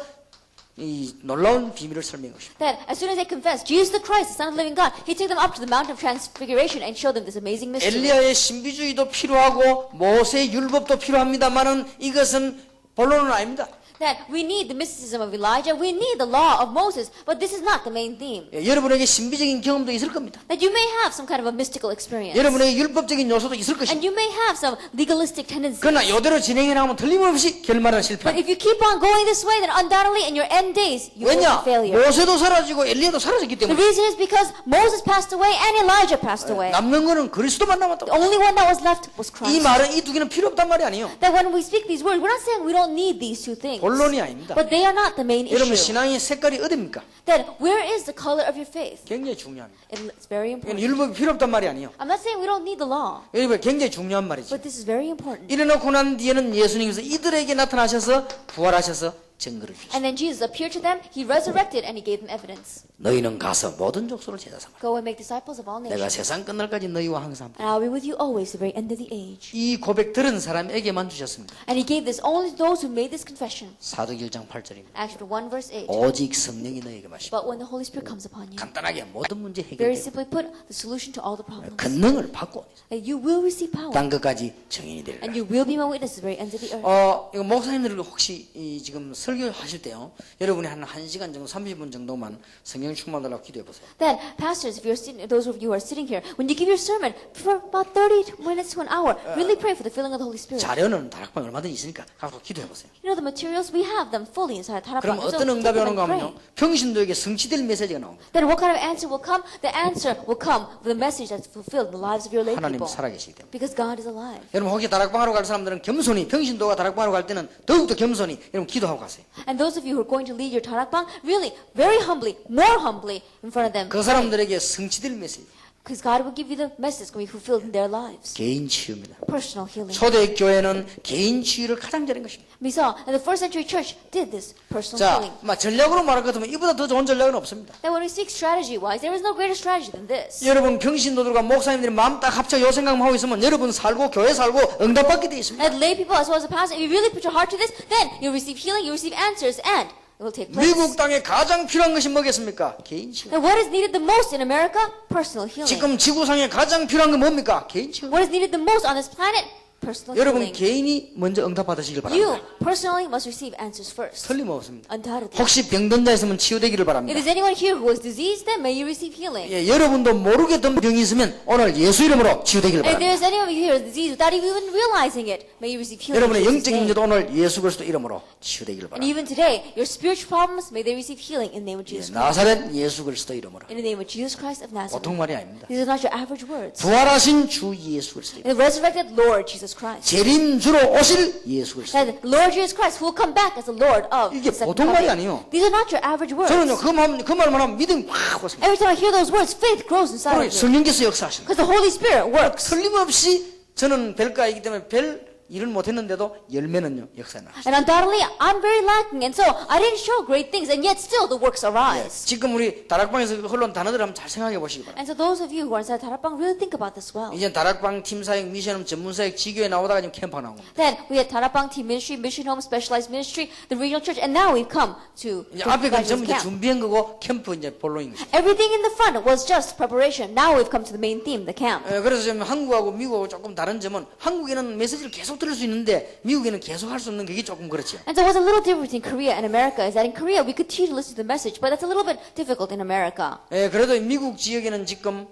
이 놀라운 비밀을 설명해 주십니다.
That as soon as they confessed, Jesus the Christ, the Son of the living God, he took them up to the Mount of Transfiguration and showed them this amazing mystery.
엘리야의 신비주의도 필요하고 모세의 율법도 필요합니다만은 이것은 본론은 아닙니다.
That we need the mysticism of Elijah, we need the law of Moses, but this is not the main theme.
여러분에게 신비적인 경험도 있을 겁니다.
That you may have some kind of a mystical experience.
여러분에게 율법적인 요소도 있을 것입니다.
And you may have some legalistic tendencies.
그러나 이대로 진행해 나가면 틀림없이 결말은
But
실패합니다.
if you keep on going this way, then undoubtedly in your end days, you will
왜냐?
be failure.
모세도 사라지고 엘리야도 사라졌기
The
때문에
reason is because Moses passed away and Elijah passed away.
남는 거는 그리스도만 남았다고.
The only one that was left was
이
Christ.
말은 이 두 개는 필요 없단 말이 아니에요.
That when we speak these words, we're not saying we don't need these two things.
본론이 아닙니다.
But they are not the main
여러분
issue.
신앙의 색깔이 어딥니까?
That where is the color of your faith?
굉장히 중요합니다.
It's very
이건
important.
율법이 필요 없단 말이 아니에요.
I'm not saying we don't need the law,
여러분 굉장히 중요한 말이죠.
but this is very important.
이래놓고 난 뒤에는 예수님께서 이들에게 나타나셔서 부활하셔서 증거를 주셨습니다.
And then Jesus appeared to them, he resurrected, and he gave them evidence.
너희는 가서 모든 족속을 제자 삼으라.
Go and make disciples of all
내가
nations.
세상 끝날까지 너희와 항상
And I'll be with you always to the very end of the age.
이 고백 들은 사람에게만 주셨습니다.
And he gave this only to those who made this confession.
사도기 1장 8절입니다.
Acts 1 verse 8.
오직 성령이 너희에게 마시고
But when the Holy Spirit comes upon you,
간단하게 모든 문제
very
해결되고
simply put, the solution to all the problems.
권능을 받고
And you will receive power.
땅 끝까지 증인이 되리라.
And you will be my witnesses to the very ends of the earth.
이거 목사님들 혹시 지금 설교하실 때요, 여러분이 한 1시간 정도, 30분 정도만 성령 충만하라고 기도해 보세요.
Then, pastors, if you're sitting, those of you who are sitting here, when you give your sermon for about 30 minutes to an hour, really pray for the filling of the Holy Spirit.
자료는 다락방에 얼마든지 있으니까 가서 기도해 보세요.
You know the materials we have them fully inside
그럼
Tarapang. So
어떤
take
응답이
them and
오는가
pray.
하면요, 평신도에게 성취될 메시지가 나옵니다.
Then what kind of answer will come? The answer will come with a message that's fulfilled in the lives of your lay
하나님
people.
살아계시기 때문에.
Because God is alive.
여러분 혹시 다락방하러 갈 사람들은 겸손히, 평신도가 다락방하러 갈 때는 더욱더 겸손히 여러분 기도하고 가세요.
And those of you who are going to lead your Tarakbang, really, very humbly, more humbly in front of them.
그 사람들에게 성취될 메시지,
Because God will give you the message going to be fulfilled in their lives.
개인 치유입니다.
Personal healing.
초대교회는 개인 치유를 가장 잘한 것입니다.
We saw that the first century church did this personal
자,
healing.
전략으로 말할 것 같으면 이보다 더 좋은 전략은 없습니다.
That when we seek strategy-wise, there is no greater strategy than this.
여러분 평신도들과 목사님들이 마음 딱 합쳐 요 생각만 하고 있으면 여러분 살고 교회 살고 응답받게 돼 있습니다.
As lay people as well as the pastor, if you really put your heart to this, then you'll receive healing, you'll receive answers, and it will take place.
미국 땅에 가장 필요한 것이 뭐겠습니까? 개인 치유.
And what is needed the most in America? Personal healing.
지금 지구상에 가장 필요한 건 뭡니까? 개인 치유.
What is needed the most on this planet? Personal
여러분
healing.
개인이 먼저 응답받으시길
You
바랍니다.
personally must receive answers first.
틀림없습니다.
Undoubtedly.
혹시 병든 자 있으면 치유되기를
If
바랍니다.
there's anyone here who is diseased, then may you receive healing.
예, 여러분도 모르게 든 병이 있으면 오늘 예수 이름으로 치유되기를
And if
바랍니다.
there's anyone here who is diseased without even realizing it, may you receive healing.
여러분의
in Jesus'
영적인
name.
문제도 오늘 예수 그리스도 이름으로 치유되기를
And
바랍니다.
even today, your spiritual problems, may they receive healing in the name of
예,
Jesus Christ.
나사렛 예수 그리스도 이름으로.
In the name of Jesus Christ of Nazareth.
보통 말이 아닙니다.
These are not your average words.
부활하신 주 예수 그리스도 이름.
In the resurrected Lord Jesus Christ.
재림주로 오실 예수 그리스도.
And Lord Jesus Christ who will come back as the Lord of
이게
the second
보통 말이
coming.
아니에요.
These are not your average words.
저는요 그 말만 하면 믿음이 확 왔습니다.
Every time I hear those words, faith grows inside
그러니
of me.
성령께서 역사하십니다.
Because the Holy Spirit works.
틀림없이 저는 별가이기 때문에 별 일을 못했는데도 열매는요 역사에 나왔어요.
And undoubtedly, I'm very lacking. And so, I didn't show great things. And yet still, the works arise.
지금 우리 다락방에서 흘러온 단어들 한번 잘 생각해 보시기 바랍니다.
And so those of you who are inside Tarapang, really think about this well.
이제 다락방 팀사역, 미션홈, 전문사역, 지교에 나오다가 지금 캠프가 나온 겁니다.
Then, we had Tarapang Team Ministry, Mission Home, Specialized Ministry, the regional church, and now we've come to
이제 앞에 건 전부 이제
camp.
준비한 거고 캠프 이제 본론인 것입니다.
Everything in the front was just preparation. Now we've come to the main theme, the camp.
그래서 지금 한국하고 미국하고 조금 다른 점은 한국에는 메시지를 계속 들을 수 있는데 미국에는 계속 할 수 없는 게 조금 그렇죠.
And so what's a little different between Korea and America is that in Korea we continue to listen to the message, but that's a little bit difficult in America.
그래도 미국 지역에는 지금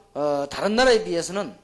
다른 나라에 비해서는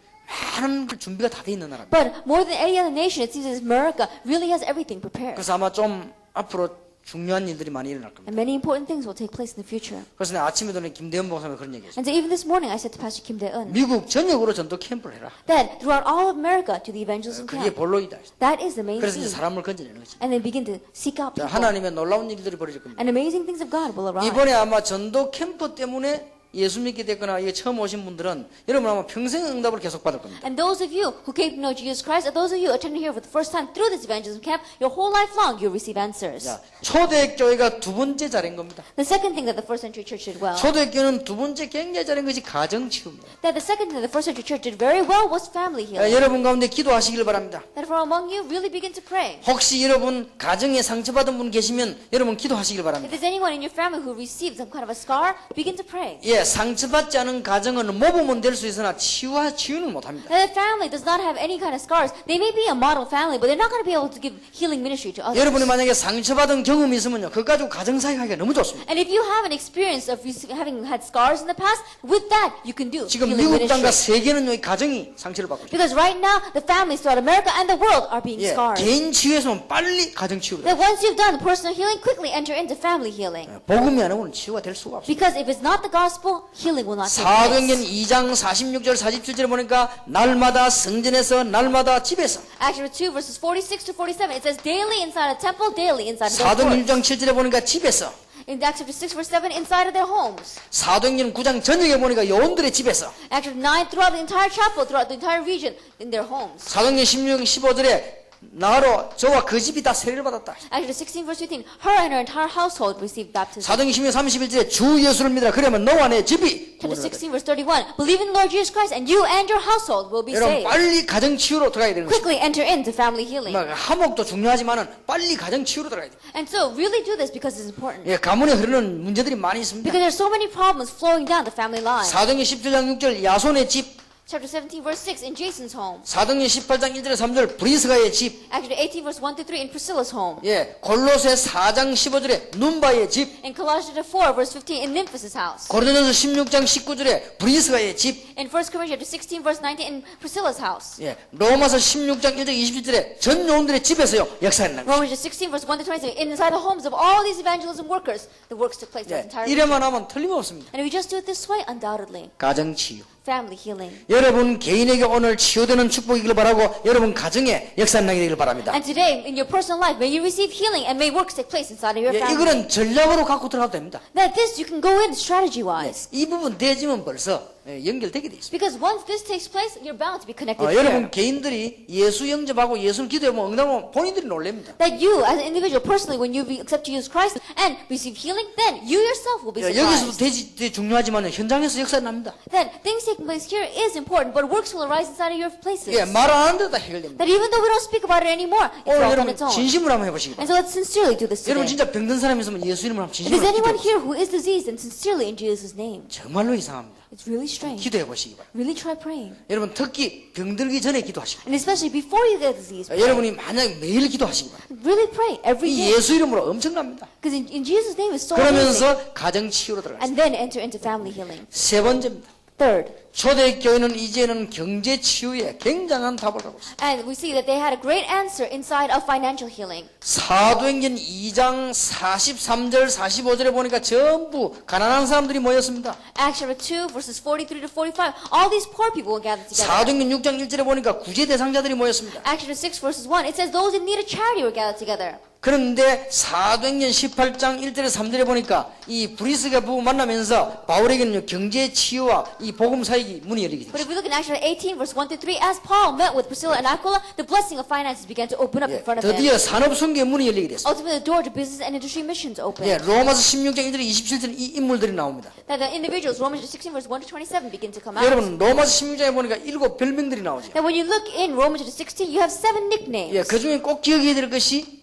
많은 준비가 다 돼 있는 나라입니다.
But more than any other nation, it seems as America really has everything prepared.
그래서 아마 좀 앞으로 중요한 일들이 많이 일어날 겁니다.
And many important things will take place in the future.
그래서 내가 아침에도 김대현 목사님이 그런 얘기했어요.
And so even this morning I said to Pastor Kim Dae-eun
미국 전역으로 전도 캠프를 해라.
that throughout all of America to the evangelism
그게
camp,
본론이다.
that is the main
그래서 이제
theme.
사람을 건져내는 거지.
And then begin to seek out
자,
people.
하나님의 놀라운 일들이 벌어질 겁니다.
And amazing things of God will arise.
이번에 아마 전도 캠프 때문에 예수 믿게 됐거나 이게 처음 오신 분들은 여러분 아마 평생 응답을 계속 받을 겁니다.
And those of you who came to know Jesus Christ, and those of you attending here for the first time through this evangelism camp, your whole life long you'll receive answers.
자, 초대교회가 두 번째 잘한 겁니다.
The second thing that the first century church did well,
초대교회는 두 번째 굉장히 잘한 것이 가정치유입니다.
that the second thing that the first century church did very well was family healing.
여러분 가운데 기도하시길 바랍니다.
That from among you, really begin to pray.
혹시 여러분 가정에 상처받은 분 계시면 여러분 기도하시길
If
바랍니다.
there's anyone in your family who received some kind of a scar, begin to pray.
예, 상처받지 않은 가정은 모범은 될 수 있으나 치유는 못합니다.
That family does not have any kind of scars. They may be a model family, but they're not going to be able to give healing ministry to others.
여러분이 만약에 상처받은 경험이 있으면요, 그거 가지고 가정사역하기가 너무 좋습니다.
And if you have an experience of having had scars in the past, with that you can do
지금
healing
미국 땅과
ministry.
세계는요, 이 가정이 상처를 받고 있죠.
Because right now, the families throughout America and the world are being
예,
scarred.
개인 치유에서는 빨리 가정 치유를
That once you've done personal healing, quickly enter into family healing.
복음이 아니고는 치유가 될 수가 없습니다.
Because if it's not the gospel, healing will not take place.
사도행전 2장 46절 47절에 보니까 날마다 성전에서 날마다 집에서
Acts chapter 2 verses 46 to 47, it says daily inside a temple, daily inside of their
사도행전
courts.
1장 7절에 보니까 집에서
In Acts chapter 6 verse 7, inside of their homes.
사도행전 9장 전역에 보니까 요원들의 집에서
Acts chapter 9, throughout the entire chapel, throughout the entire region, in their homes.
사도행전 16장 15절에 나로 저와 그 집이 다 세례를 받았다.
Actually, 16 verse 15, her and her entire household received baptism.
사도행전 16장 31절에 주 예수를 믿으라. 그러면 너와 내 집이
Chapter
구원을 받았다.
16 verse 31, believe in Lord Jesus Christ and you and your household will be
여러분
saved.
빨리 가정치유로 들어가야 되는 것입니다.
Quickly enter into family healing.
화목도 중요하지만은 빨리 가정치유로 들어가야 돼요.
And so really do this because it's important.
예, 가문에 흐르는 문제들이 많이 있습니다.
Because there's so many problems flowing down the family line.
사도행전 17장 6절 야손의 집,
Chapter 17 verse 6 in Jason's home.
사도행전 18장 1절에 3절 브리스가의 집,
Actually 18 verse 1 to 3 in Priscilla's home.
예, 골로새 4장 15절에 눈바의 집,
In Colossians 4 verse 15 in Nymphas' house.
고린도전서 16장 19절에 브리스가의 집,
In 1 Corinthians 16 verse 19 in Priscilla's house.
예, 로마서 16장 1절 27절에 전 요원들의 집에서요 역사가 일어난 거예요.
Romans 16 verse 1 to 27 inside the homes of all these evangelism workers the works took place.
예,
That's entire.
이래만 하면 틀림없습니다.
And if we just do it this way, undoubtedly,
가정치유.
family healing.
여러분 개인에게 오늘 치유되는 축복이길 바라고 여러분 가정에 역사 나게 되길 바랍니다.
And today, in your personal life, may you receive healing and may works take place inside of your
예,
family.
이거는 전략으로 갖고 들어가도 됩니다.
That this you can go in strategy-wise.
이 부분 되지면 벌써 연결되게 돼 있습니다.
Because once this takes place, you're bound to be connected here.
여러분 개인들이 예수 영접하고 예수를 기도하면 응답하면 본인들이 놀랍니다.
That you, as an individual, personally, when you accept Jesus Christ and receive healing, then you yourself will be
여기서도
surprised.
되게 중요하지만 현장에서 역사가 납니다.
That things taking place here is important, but works will arise inside of your places.
예, 말 안 하는 데도 다 해결됩니다.
That even though we don't speak about it anymore, it's
오늘
all on
여러분
its own.
진심으로 한번 해보시기
And
바랍니다.
so let's sincerely do this
여러분
today.
진짜 병든 사람이 있으면 예수 이름으로 한번
If there's
진심으로
anyone
기도해.
here who is diseased, and sincerely in Jesus' name,
정말로 이상합니다.
it's really strange.
기도해 보시기 바랍니다.
Really try praying.
여러분 특히 병들기 전에 기도하시고
And especially before you get disease, pray.
여러분이 만약 매일 기도하시기 바랍니다.
Really pray every
이
day.
예수 이름으로 엄청납니다.
Because in Jesus' name is so amazing.
그러면서 가정치유로 들어가겠습니다.
And then enter into family healing.
세 번째입니다.
Third,
초대교회는 이제는 경제치유에 굉장한 답을 하고 있습니다.
and we see that they had a great answer inside of financial healing.
사도행전 2장 43절 45절에 보니까 전부 가난한 사람들이 모였습니다.
Acts chapter 2 verses 43 to 45, all these poor people were gathered together.
사도행전 6장 1절에 보니까 구제 대상자들이 모였습니다.
Acts chapter 6 verses 1, it says those in need of charity were gathered together.
그런데 사도행전 18장 1절에 3절에 보니까 이 브리스가 부부 만나면서 바울에게는 경제 치유와 이 복음 사역이 문이 열리게
But
됩니다.
if we look in Acts chapter 18 verse 1 to 3, as Paul met with Priscilla and Aquila, the blessing of finances began to open up in front of him.
드디어 산업 선교의 문이 열리게 됐습니다.
Ultimately, the door to business and industry missions opened.
예, 로마서 16장 1절에 27절 이 인물들이 나옵니다.
That the individuals, Romans 16 verse 1 to 27, begin to come out.
여러분 로마서 16장에 보니까 7 별명들이 나오죠.
That when you look in Romans chapter 16, you have 7 nicknames.
예, 그 중에 꼭 기억해야 될 것이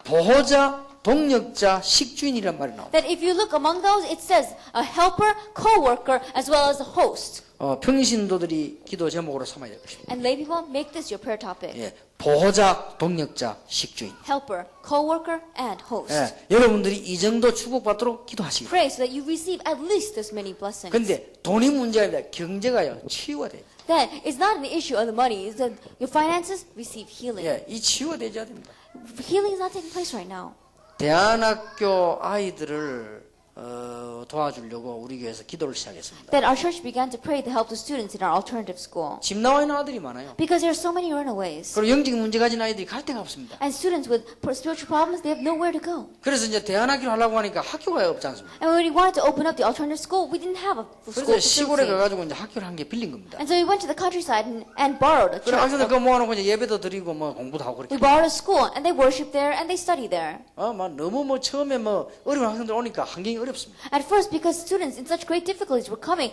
보호자, 동력자, 식주인이란 말이 나옵니다.
That if you look among those, it says a helper, co-worker, as well as a host.
평신도들이 기도 제목으로 삼아야 될 것입니다.
And lay people, make this your prayer topic.
예, 보호자, 동력자, 식주인.
Helper, co-worker, and host.
예, 여러분들이 이 정도 축복받도록 기도하시기 바랍니다.
Pray so that you receive at least this many blessings.
근데 돈이 문제가 아니라 경제가요, 치유가 돼요.
That it's not an issue of the money. It's that your finances receive healing.
예, 이 치유가 되져야 됩니다.
Healing is not taking place right now.
대안학교 아이들을 도와주려고 우리 교회에서 기도를 시작했습니다.
That our church began to pray to help the students in our alternative school.
집 나와 있는 아들이 많아요.
Because there are so many runaways.
그리고 영적 문제 가진 아이들이 갈 데가 없습니다.
And students with spiritual problems, they have nowhere to go.
그래서 이제 대안학교를 하려고 하니까 학교가 없지 않습니까?
And when we wanted to open up the alternative school, we didn't have a school
그래서 시골에
facility.
가가지고 이제 학교를 한 개 빌린 겁니다.
And so we went to the countryside and borrowed a
그래
church.
학생들 그거 모아놓고 이제 예배도 드리고 뭐 공부도 하고 그렇게.
We borrowed a school and they worship there and they study there.
막 너무 처음에 어려운 학생들 오니까 환경이 어렵습니다.
At first, because students in such great difficulties were coming,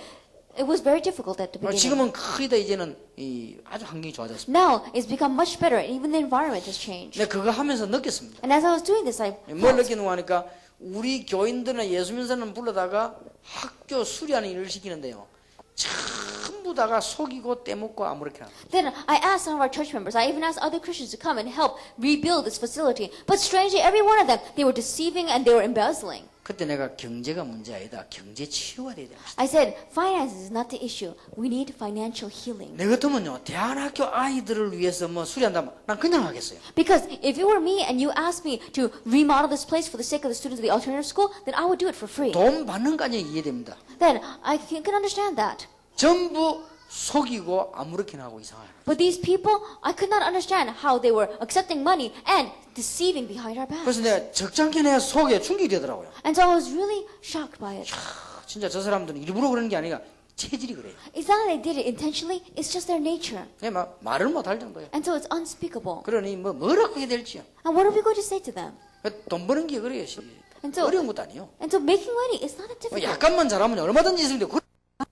it was very difficult at the beginning.
지금은 거의 다 이제는 아주 환경이 좋아졌습니다.
Now, it's become much better and even the environment has changed.
근데 그거 하면서 느꼈습니다.
And as I was doing this, I
뭘 느끼는가 하니까 우리 교인들이나 예수 믿는 사람 불러다가 학교 수리하는 일을 시키는데요. 전부 다가 속이고 떼먹고 아무렇게 합니다.
Then I asked some of our church members, I even asked other Christians to come and help rebuild this facility. But strangely, every one of them, they were deceiving and they were embezzling.
그때 내가 경제가 문제 아니다. 경제 치유가 돼야 됩니다.
I said, finances is not the issue. We need financial healing.
내 같으면요, 대안학교 아이들을 위해서 수리한다면 난 그냥 하겠어요.
Because if it were me and you asked me to remodel this place for the sake of the students of the alternative school, then I would do it for free.
돈 받는 까지 이해됩니다.
Then I can understand that.
전부 속이고 아무렇게나 하고 이상해요.
But these people, I could not understand how they were accepting money and deceiving behind our back.
그래서 내가 적잖게 내 속에 충격이 되더라고요.
And so I was really shocked by it.
진짜 저 사람들은 일부러 그러는 게 아니라 체질이 그래요.
It's not like they did it intentionally, it's just their nature.
그냥 막 말을 못 할 정도예요.
And so it's unspeakable.
그러니 뭐라고 해야 될지요.
And what are we going to say to them?
돈 버는 게 그래요.
And so,
어려운 것도 아니에요.
and so making money is not a
뭐
difficult.
약간만 잘하면 얼마든지 있으면 돼요.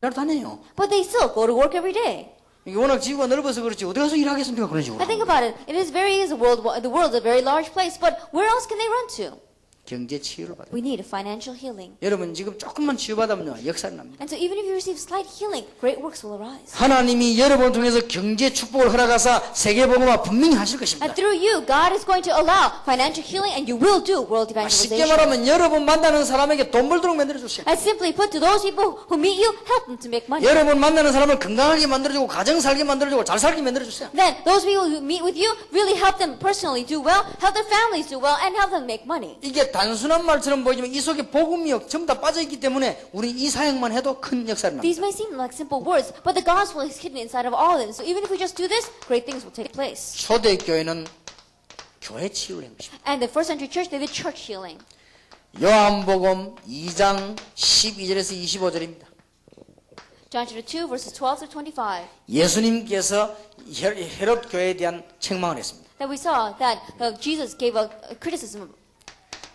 잘 다녀요.
But they still go to work every day.
이게 워낙 지구가 넓어서 그렇지 어디 가서 일하겠습니까? 그런 식으로.
I think about it. It is very easy. The world is a very large place, but where else can they run to?
경제 치유를 받아요.
We need a financial healing.
여러분 지금 조금만 치유받으면요 역사는 납니다.
And so even if you receive slight healing, great works will arise.
하나님이 여러분을 통해서 경제 축복을 허락하사 세계복음화 분명히 하실 것입니다.
And through you, God is going to allow financial healing, and you will do world
쉽게
evangelization.
말하면 여러분 만나는 사람에게 돈 벌도록 만들어 주세요.
And simply put, to those people who meet you, help them to make money.
여러분 만나는 사람을 건강하게 만들어주고 가정 살게 만들어주고 잘 살게 만들어주세요.
Then those people who meet with you, really help them personally do well, help their families do well, and help them make money.
이게 단순한 말처럼 보이지만 이 속에 복음이 전부 다 빠져있기 때문에 우리 이 사역만 해도 큰 역사를 납니다.
These may seem like simple words, but the gospel is hidden inside of all of them. So even if we just do this, great things will take place.
초대교회는 교회 치유를 한 것입니다.
And the first century church, they did church healing.
요한복음 2장 12절에서 25절입니다.
John chapter 2, verses 12 to 25.
예수님께서 헤롯 교회에 대한 책망을 했습니다.
That we saw that Jesus gave a criticism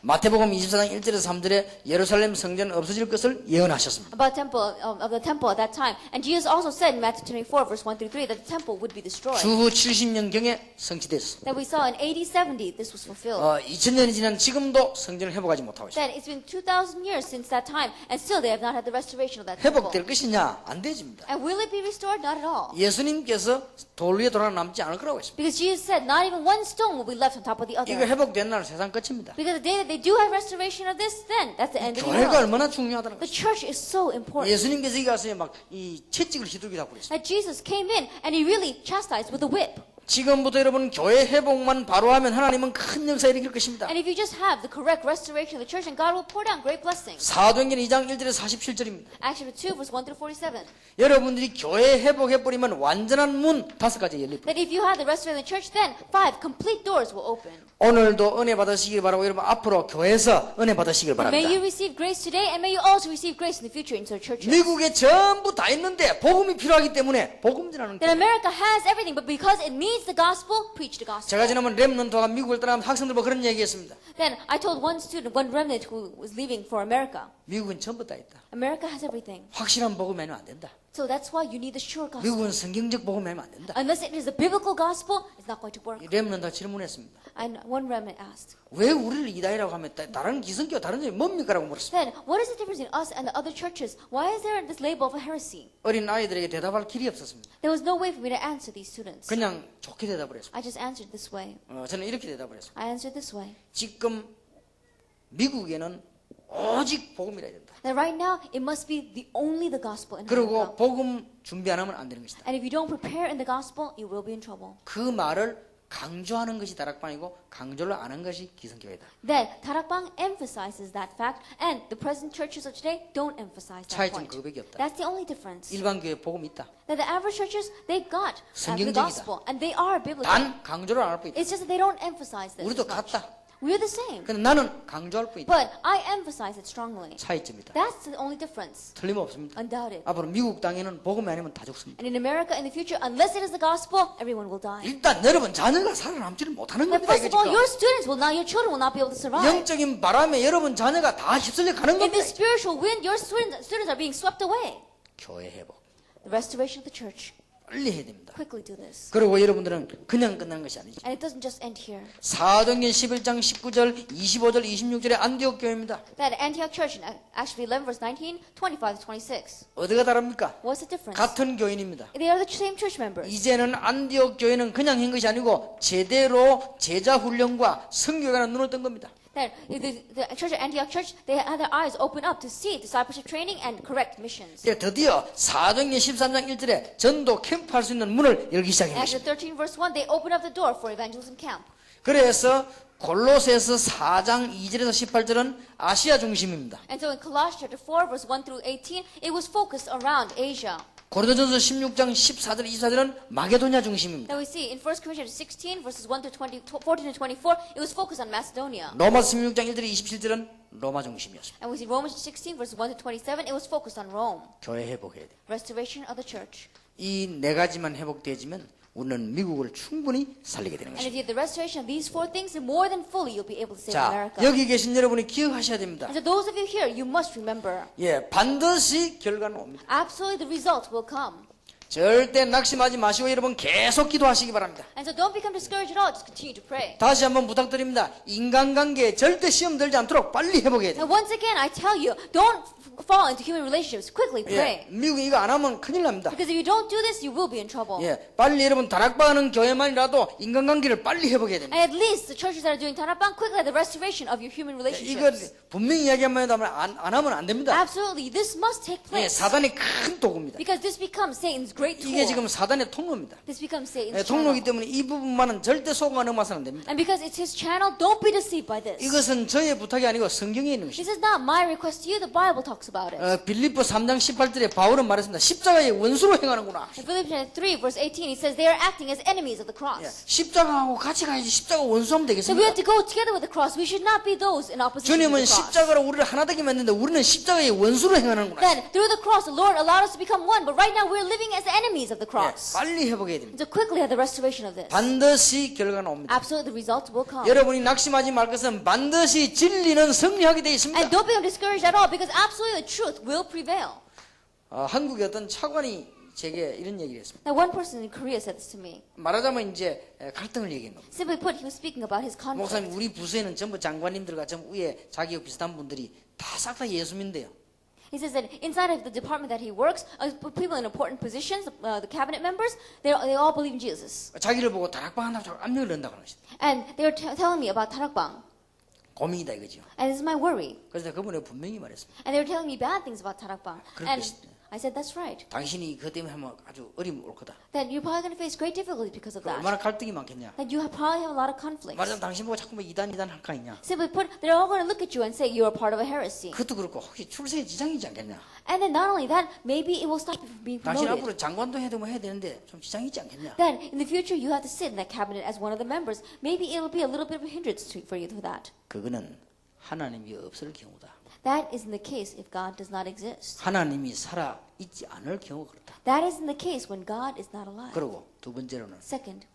마태복음 24장 1절에서 3절에 예루살렘 성전 없어질 것을 예언하셨습니다.
about of the temple at that time. And Jesus also said in Matthew 24, verse 1 through 3, that the temple would be destroyed.
주후 70년경에 성취됐습니다.
That we saw in AD 70, this was fulfilled.
2000년이 지난 지금도 성전을 회복하지 못하고 있습니다.
That it's been 2,000 years since that time, and still they have not had the restoration of that temple.
회복될 것이냐? 안 되집니다.
And will it be restored? Not at all.
예수님께서 돌 위에 돌아 남지 않을 거라고 했습니다.
Because Jesus said, not even one stone will be left on top of the
이거
other.
회복된 날 세상 끝입니다.
Because the day that they do have restoration of this, then that's the end of the
교회가
world.
얼마나 중요하다는
The
거죠.
church is so important.
예수님께서 이 가서 막 이 채찍을 휘두르기도 하고 그랬어요.
That Jesus came in and he really chastised with a whip.
지금부터 여러분 교회 회복만 바로 하면 하나님은 큰 역사 일으킬 것입니다.
And if you just have the correct restoration of the church, and God will pour down great blessings.
사도행전 2장 1절에서 47절입니다.
Acts chapter 2, verse 1 through 47.
여러분들이 교회 회복해버리면 완전한 문 5가지 열릴
That if you have the restoration of the church, then 5 complete doors will open.
오늘도 은혜 받으시길 바라고 여러분 앞으로 교회에서 은혜 받으시길
May
바랍니다.
you receive grace today, and may you also receive grace in the future into the churches.
미국에 전부 다 있는데 복음이 필요하기 때문에 복음 전하는
That
교회.
America has everything, but because it needs the gospel, preach the gospel.
제가 지난번 렘넌트가 미국을 떠나면 학생들과 그런 얘기했습니다.
Then I told one student, one remnant who was leaving for America,
미국은 전부 다 있다.
America has everything.
확실한 복음 아니면 안 된다.
So that's why you need the sure gospel.
미국은 성경적 복음 아니면 안 된다.
Unless it is the biblical gospel, it's not going to work.
렘넌트가 질문했습니다.
And one remnant asked,
왜 우리를 이다이라고 하면 다른 기성교 다른 점이 뭡니까? 라고 물었습니다.
then what is the difference in us and the other churches? Why is there this label of a heresy?
어린 아이들에게 대답할 길이 없었습니다.
There was no way for me to answer these students.
그냥 좋게 대답을 했습니다.
I just answered this way.
저는 이렇게 대답을 했습니다.
I answered this way.
지금 미국에는 오직 복음이라 해야 된다.
That right now, it must be only the gospel in
그리고
America.
복음 준비 안 하면 안 되는 것이다.
And if you don't prepare in the gospel, you will be in trouble.
그 말을 강조하는 것이 다락방이고 강조를 안 한 것이 기성교회다.
Then, Tarakbang emphasizes that fact, and the present churches of today don't emphasize that
차이점
point.
그거밖에 없다.
That's the only difference.
일반 교회 복음 있다.
That the average churches, they got the
성경적이다.
gospel, and they are biblical.
단 강조를 안 할 뿐이다.
It's just that they don't emphasize this.
우리도
as much.
같다.
We're the same.
근데 나는 강조할 뿐이다.
But I emphasize it strongly.
차이점이다.
That's the only difference.
틀림없습니다.
Undoubted.
앞으로 미국 땅에는 복음이 아니면 다 죽습니다.
And in America in the future, unless it is the gospel, everyone will die.
일단 여러분 자녀가 살아남지를 못하는
But
겁니다.
first of all,
이거
your
지금.
students will not, your children will not be able to survive.
영적인 바람에 여러분 자녀가 다 휩쓸려 가는
In
겁니다.
the spiritual wind, your students are being swept away.
교회 회복
The restoration of the church.
빨리 해야 됩니다.
Quickly do this.
그리고 여러분들은 그냥 끝나는 것이 아니죠.
And it doesn't just end here.
사도행전 11장 19절 25절 26절의 안디옥 교회입니다.
That Antioch Church, in Acts 11, verse 19, 25 to 26.
어디가 다릅니까?
What's the difference?
같은 교인입니다.
They are the same church members.
이제는 안디옥 교회는 그냥 한 것이 아니고 제대로 제자 훈련과 선교가 눈을 뜬 겁니다.
That the church at Antioch Church, they had their eyes open up to see discipleship training and correct missions.
이제 드디어 사도행전 13장 1절에 전도 캠프 할 수 있는 문을 열기 시작한
Acts
것입니다.
13, verse 1, they open up the door for evangelism camp.
그래서 골로새서 4장 2절에서 18절은 아시아 중심입니다.
And so in Colossians chapter 4, verse 1 through 18, it was focused around Asia.
고린도전서 16장 14절 24절은 마게도냐 중심입니다.
Now we see in 1 Corinthians 16 verses 1 to 20, 14 to 24, it was focused on Macedonia.
로마서 16장 1절 27절은 로마 중심이었습니다.
And we see Romans 16 verses 1 to 27, it was focused on Rome.
교회 회복해야 돼.
Restoration of the church.
이 네 가지만 회복되어지면 우리는 미국을 충분히 살리게 되는
And if
것입니다.
you have the restoration of these four things, then more than fully you'll be able to save
자,
America.
여기 계신 여러분이 기억하셔야 됩니다.
And so those of you here, you must remember,
예, 반드시 결과는 옵니다.
absolutely the result will come.
절대 낙심하지 마시고 여러분 계속 기도하시기 바랍니다.
And so don't become discouraged at all, just continue to pray.
다시 한번 부탁드립니다. 인간관계에 절대 시험 들지 않도록 빨리 회복해야 돼요.
And once again, I tell you, don't fall into human relationships. Quickly pray.
예, 미국이 이거 안 하면 큰일 납니다.
Because if you don't do this, you will be in trouble.
예, 빨리 여러분 다락방하는 교회만이라도 인간관계를 빨리 회복해야 됩니다.
And at least the churches that are doing Tanapang, quickly the restoration of your human
이거
relationships.
분명히 이야기하면 안 하면 안 됩니다.
Absolutely, this must take
예,
place.
사단의 큰 도구입니다.
Because this becomes Satan's great
이게
tool.
지금 사단의 통로입니다.
This becomes
예,
Satan's
통로이기
channel.
때문에 이 부분만은 절대 속아 넘어서는 안 됩니다.
And because it's his channel, don't be deceived by this.
이것은 저의 부탁이 아니고 성경에 있는 것입니다.
This is not my request to you, the Bible talks about it.
빌립보 3장 18절에 바울은 말했습니다. 십자가의 원수로 행하는구나.
In Philippians 3 verse 18, he says they are acting as enemies of the
예,
cross.
십자가하고 같이 가야지 십자가 원수하면
So we
되겠습니다.
have to go together with the cross. We should not be those in opposition to
주님은
the cross.
십자가로 우리를 하나 되게 만드는데 우리는 십자가의 원수로 행하는구나.
Then through the cross, the Lord allowed us to become one. But right now we're living as enemies of the
예,
cross.
빨리 회복해야 됩니다.
And so quickly have the restoration of this.
반드시 결과는 옵니다.
Absolutely, the results will come.
여러분이 낙심하지 말 것은 반드시 진리는 승리하게 되어 있습니다.
And don't become discouraged at all because absolutely the truth will prevail.
한국의 어떤 차관이 제게 이런 얘기를 했습니다.
Now one person in Korea said this to me.
말하자면 이제 갈등을 얘기한 겁니다.
Simply put, he was speaking about his conflict.
목사님 우리 부서에는 전부 장관님들과 전부 위에 자기와 비슷한 분들이 다 싹 다 예수민데요.
He says that inside of the department that he works, people in important positions, the cabinet members, they all believe in Jesus.
자기를 보고 다락방 한다고 자꾸 압력을 넣는다고 하는 것입니다.
And they were telling me about Tarakbang.
고민이다 이거죠.
And this is my worry.
그래서 내가 그분에게 분명히 말했습니다.
And they were telling me bad things about Tarakbang.
그렇게
And I said, that's right.
당신이 그것 때문에 하면 아주 어려움이 올 거다.
That you're probably going to face great difficulties because of that.
얼마나 갈등이 많겠냐.
That you probably have a lot of conflicts.
말하자면 당신 보고 자꾸 이단 할까 있냐.
Simply put, they're all going to look at you and say you're a part of a heresy.
그것도 그렇고 혹시 출세에 지장이지 않겠냐.
And then not only that, maybe it will stop you from being
당신
promoted.
앞으로 장관도 해야 되면 해야 되는데 좀 지장이지 않겠냐.
Then in the future, you have to sit in that cabinet as one of the members. Maybe it'll be a little bit of a hindrance for you for that.
그거는 하나님이 없을 경우다.
That isn't the case if God does not exist.
하나님이 살아 있지 않을 경우 그렇다.
That isn't the case when God is not alive.
그리고 두 번째로는
Second,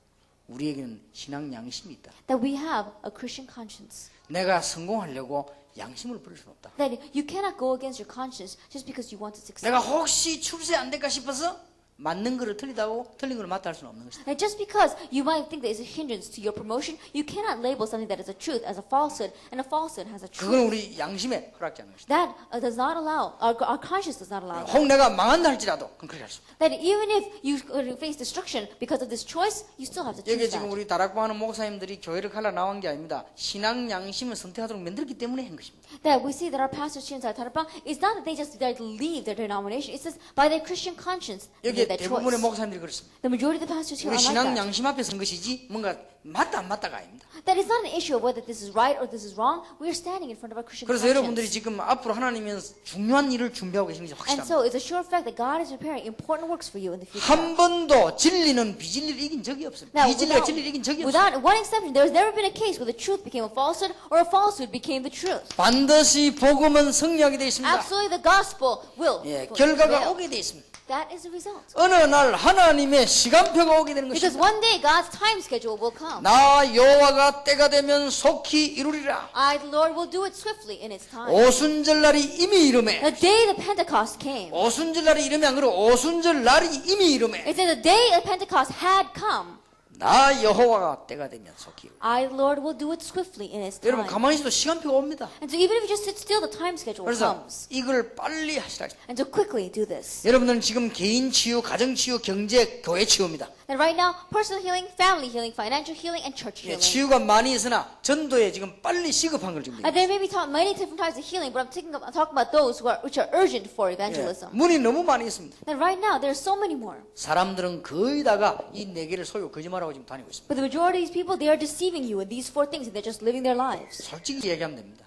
우리에게는 신앙 양심이 있다.
that we have a Christian conscience.
내가 성공하려고 양심을 버릴 수는 없다.
That you cannot go against your conscience just because you want to succeed.
내가 혹시 출세 안 될까 싶어서 맞는 거를 틀리다고 틀린 걸 맞다 할 수는 없는 것이다.
And just because you might think that is a hindrance to your promotion, you cannot label something that is a truth as a falsehood, and a falsehood has a
그건
truth.
우리 양심에 허락지 않는 것이다.
That does not allow, our conscience does not allow that.
혹 내가 망한다 할지라도 그건 그렇게 할 수 없다.
That even if you face destruction because of this choice, you still have to
여기
choose
지금
that.
우리 다락방하는 목사님들이 교회를 갈라 나온 게 아닙니다. 신앙 양심을 선택하도록 만들었기 때문에 한 것입니다.
That we see that our pastors here inside Tarapang, it's not that they just leave their denomination, it's just by their Christian conscience they
여기
made that
대부분의
choice.
목사님들이 그렇습니다.
The majority of the pastors here
우리
are like
신앙
that.
양심 앞에 선 것이지 뭔가 맞다 안 맞다가 아닙니다.
That is not an issue of whether this is right or this is wrong. We are standing in front of our Christian
그래서 여러분들이
conscience.
지금 앞으로 하나님은 중요한 일을 준비하고 계시는 게
And
확실합니다.
so it's a sure fact that God is preparing important works for you in the future.
한 번도 진리는 비진리를 이긴 적이 없습니다.
Now,
비진리가 진리를 이긴 적이 없습니다.
without one exception, there has never been a case where the truth became a falsehood or a falsehood became the truth.
반드시 복음은 승리하게 되어 있습니다.
Absolutely, the gospel will
예, 결과가
prevail.
오게 되어 있습니다.
That is the result.
어느 날 하나님의 시간표가 오게 되는
Because
것입니다.
one day God's time schedule will come.
나 여호와가 때가 되면 속히 이루리라.
I, the Lord, will do it swiftly in its time.
오순절 날이 이미 이름에
The day the Pentecost came.
오순절 날이 이름에 안 그러고 오순절 날이 이미 이름에
It said the day of Pentecost had come.
나 여호와가 때가 되면 속히 이루리라.
I, the Lord, will do it swiftly in its
여러분
time.
가만히 있어도 시간표가 옵니다.
And so even if you just sit still, the time schedule
그래서
comes.
이걸 빨리 하시라.
And so quickly do this.
여러분들은 지금 개인 치유, 가정 치유, 경제, 교회 치유입니다.
And right now, personal healing, family healing, financial healing, and church
예,
healing.
치유가 많이 있으나 전도에 지금 빨리 시급한 걸 지금
There may be many different types of healing, but I'm talking about those which are urgent for evangelism.
문이 너무 많이 있습니다.
And right now, there are so many more.
사람들은 거의 다가 이 네 개를 소유 거짓말하고 지금 다니고 있습니다.
But the majority of these people, they are deceiving you in these four things, and they're just living their lives.
솔직히 얘기하면 됩니다.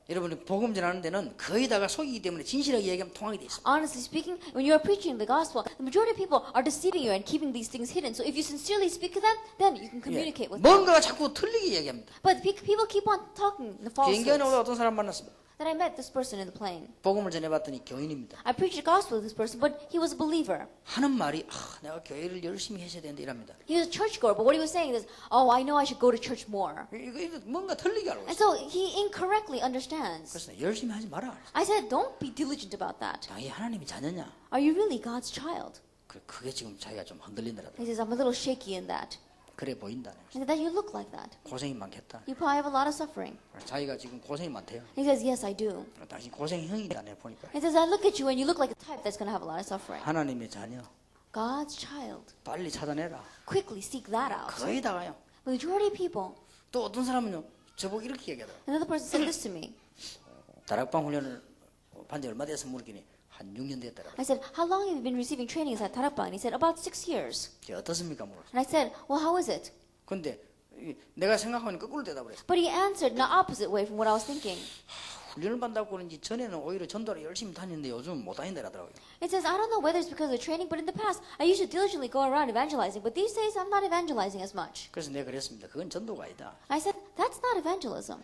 여러분이 복음 전하는 데는 거의 다가 속이기 때문에 진실하게 얘기하면 통하게 돼 있습니다.
Honestly speaking, when you are preaching the gospel, the majority of people are deceiving you and keeping these things hidden. So if you sincerely speak to them, then you can communicate with them.
뭔가가 자꾸 틀리게 얘기합니다.
But people keep on talking the
비행기 안에
falsehoods.
오다 어떤 사람 만났습니다.
Then I met this person in the plane.
복음을 전해봤더니 교인입니다.
I preached the gospel to this person, but he was a believer.
하는 말이 내가 교회를 열심히 해야 되는데 이랍니다.
He was a churchgoer, but what he was saying is, oh, I know I should go to church more.
이거 뭔가 틀리게 알고
And
있어요.
so he incorrectly understands.
그래서 열심히 하지 마라.
I said, don't be diligent about that.
당연히 하나님이 자녀냐?
Are you really God's child?
그게 지금 자기가 좀 흔들린다라.
He says, I'm a little shaky in that.
그래 보인다.
I said, that you look like that.
고생이 많겠다.
You probably have a lot of suffering.
자기가 지금 고생이 많대요.
He says, yes, I do.
당신 고생형이다 내 보니까.
He says, I look at you and you look like a type that's going to have a lot of suffering.
하나님의 자녀
God's child.
빨리 찾아내라.
Quickly seek that out.
거의 다가요.
Majority of people.
또 어떤 사람은요 저보고 이렇게 얘기하더라고요.
Another person said this to me.
다락방 훈련을 반지 얼마 돼서 물기니 한 6년 됐더라고요.
I said, how long have you been receiving trainings at Tarakpa? And he said, about 6 years.
어떻습니까 물었어요.
And I said, well, how is it?
근데 내가 생각하면 거꾸로 대답을 했어요.
But he answered in the opposite way from what I was thinking.
훈련을 받다고 그런지 전에는 오히려 전도를 열심히 다녔는데 요즘 못 다닌다더라고요.
It says, I don't know whether it's because of the training, but in the past, I used to diligently go around evangelizing. But these days, I'm not evangelizing as much.
그래서 내가 그랬습니다. 그건 전도가 아니다.
I said, that's not evangelism.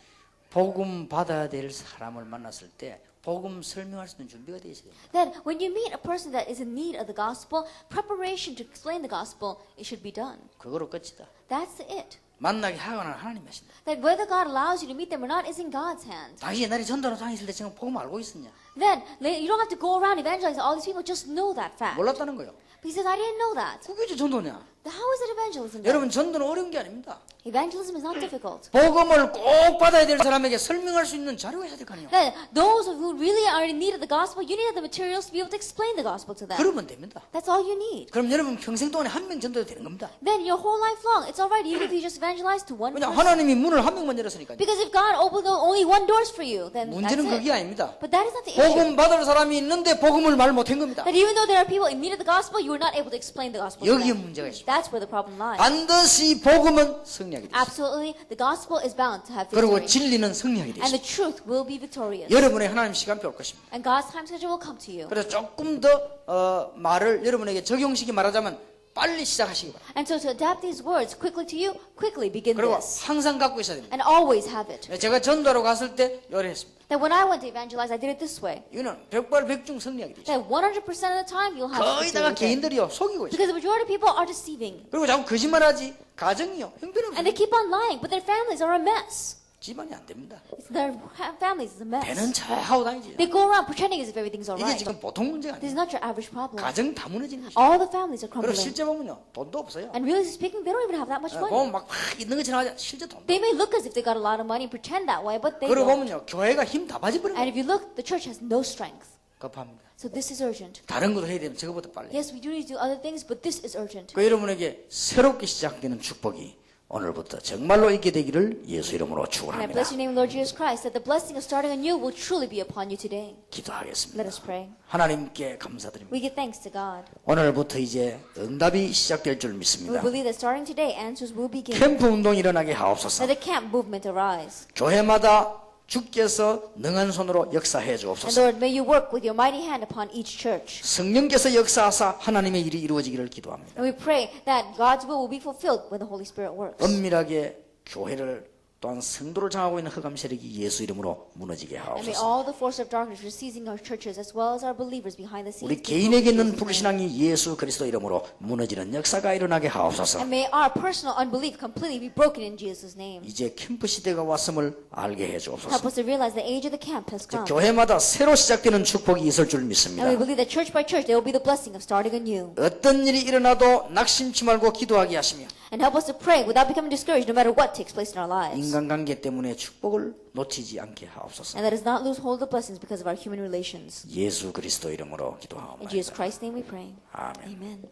복음 받아야 될 사람을 만났을 때 복음 설명할 수 있는 준비가 되어 있어야 됩니다.
Then, when you meet a person that is in need of the gospel, preparation to explain the gospel, it should be done.
그거로 끝이다.
That's it.
만나게 하거나 하나님 하신다.
That whether God allows you to meet them or not is in God's hand.
당신 옛날에 전도로 다녔을 때 지금 복음 알고 있었냐?
Then, you don't have to go around evangelizing all these people, just know that fact.
몰랐다는 거예요.
But he says, I didn't know that.
그게 이제 전도냐?
How is it evangelism then?
여러분 전도는 어려운 게 아닙니다.
Evangelism is not difficult.
복음을 꼭 받아야 될 사람에게 설명할 수 있는 자료가 있어야 될 거 아니에요.
Then, those who really are in need of the gospel, you need the materials to be able to explain the gospel to them.
그러면 됩니다.
That's all you need.
그럼 여러분 평생 동안에 한 명 전도도 되는 겁니다.
Then your whole life long, it's all right even if you just evangelize to one
왜냐
person.
하나님이 문을 한 명만 열었으니까요.
Because if God opened only one doors for you, then that's
문제는
it.
그게 아닙니다.
But that is not the issue.
복음 받을 사람이 있는데 복음을 말 못한 겁니다.
That even though there are people in need of the gospel, you are not able to explain the gospel to
여기에
them.
문제가 있습니다.
That's where the problem lies.
반드시 복음은 승리하게 됩니다.
Absolutely, the gospel is bound to have
그리고
victory.
진리는 승리하게
And the
됩니다.
truth will be victorious.
여러분의 하나님 시간표 올 것입니다.
And God's time schedule will come to you.
그래서 조금 더 말을 여러분에게 적용시키 말하자면 빨리 시작하시기 바랍니다.
And so to adapt these words quickly to you, quickly begin
그리고
this.
항상 갖고 있어야 됩니다.
And always have it.
제가 전도로 갔을 때 요랬습니다.
That when I went to evangelize, I did it this way.
이거는 백발백중 승리하게 되죠.
That 100% of the time you'll have
거의
victory
다가
with it.
개인들이요 속이고 있어요.
Because the majority of people are deceiving.
그리고 자꾸 거짓말하지 가정이요
And
형편없어요.
they keep on lying, but their families are a mess.
집안이 안 됩니다.
Their families is a mess.
되는 차 하고 다니지.
They go around pretending as if everything's all
이게
right.
지금 보통 문제가
This is
아니에요.
not your average problem.
가정 다 무너지는 것이죠.
All the families are
그리고
crumbling.
실제 보면요 돈도 없어요.
And really speaking, they don't even have that much money.
보면 막 있는 것처럼 하지 실제 돈도.
They may look as if they got a lot of money and pretend that way, but they
그리고
don't.
보면요 교회가 힘 다 빠져버린
And
거예요.
if you look, the church has no strength.
급합니다.
So this is urgent.
다른 것도 해야 되면 저거보다 빨리.
Yes, we do need to do other things, but this is urgent.
그 여러분에게 새롭게 시작되는 축복이 오늘부터 정말로 있게 되기를 예수 이름으로
And I
축원합니다.
bless your name, Lord Jesus Christ, that the blessing of starting anew will truly be upon you today.
기도하겠습니다.
Let us pray.
하나님께 감사드립니다.
We give thanks to God.
오늘부터 이제 응답이 시작될 줄
We
믿습니다.
believe that starting today, answers will begin.
캠프 운동이 일어나게 하옵소서.
That the camp movement arise.
교회마다 주께서 능한 손으로 역사해
And
주옵소서.
Lord, may you work with your mighty hand upon each church.
성령께서 역사하사 하나님의 일이 이루어지기를 기도합니다.
And we pray that God's will be fulfilled when the Holy Spirit works.
은밀하게 교회를 또한 성도를 장하고 있는 흑암 세력이 예수 이름으로 무너지게
And may
하옵소서.
all the force of darkness seizing our churches as well as our believers behind the scenes.
우리
be
개인에게 있는
broken in Jesus' name.
불신앙이 예수 그리스도 이름으로 무너지는 역사가 일어나게 하옵소서.
And may our personal unbelief completely be broken in Jesus' name.
이제 캠프 시대가 왔음을 알게 해
Help
주옵소서.
us to realize the age of the camp has come.
교회마다 새로 시작되는 축복이 있을 줄
And we
믿습니다.
believe that church by church there will be the blessing of starting anew.
어떤 일이 일어나도 낙심치 말고 기도하게 하시며
And help us to pray without becoming discouraged no matter what takes place in our lives.
인간관계 때문에 축복을 놓치지 않게 하옵소서.
And let us not lose hold of blessings because of our human relations.
예수 그리스도 이름으로
In
기도하옵나이다.
Jesus Christ's name we pray.
아멘.
Amen.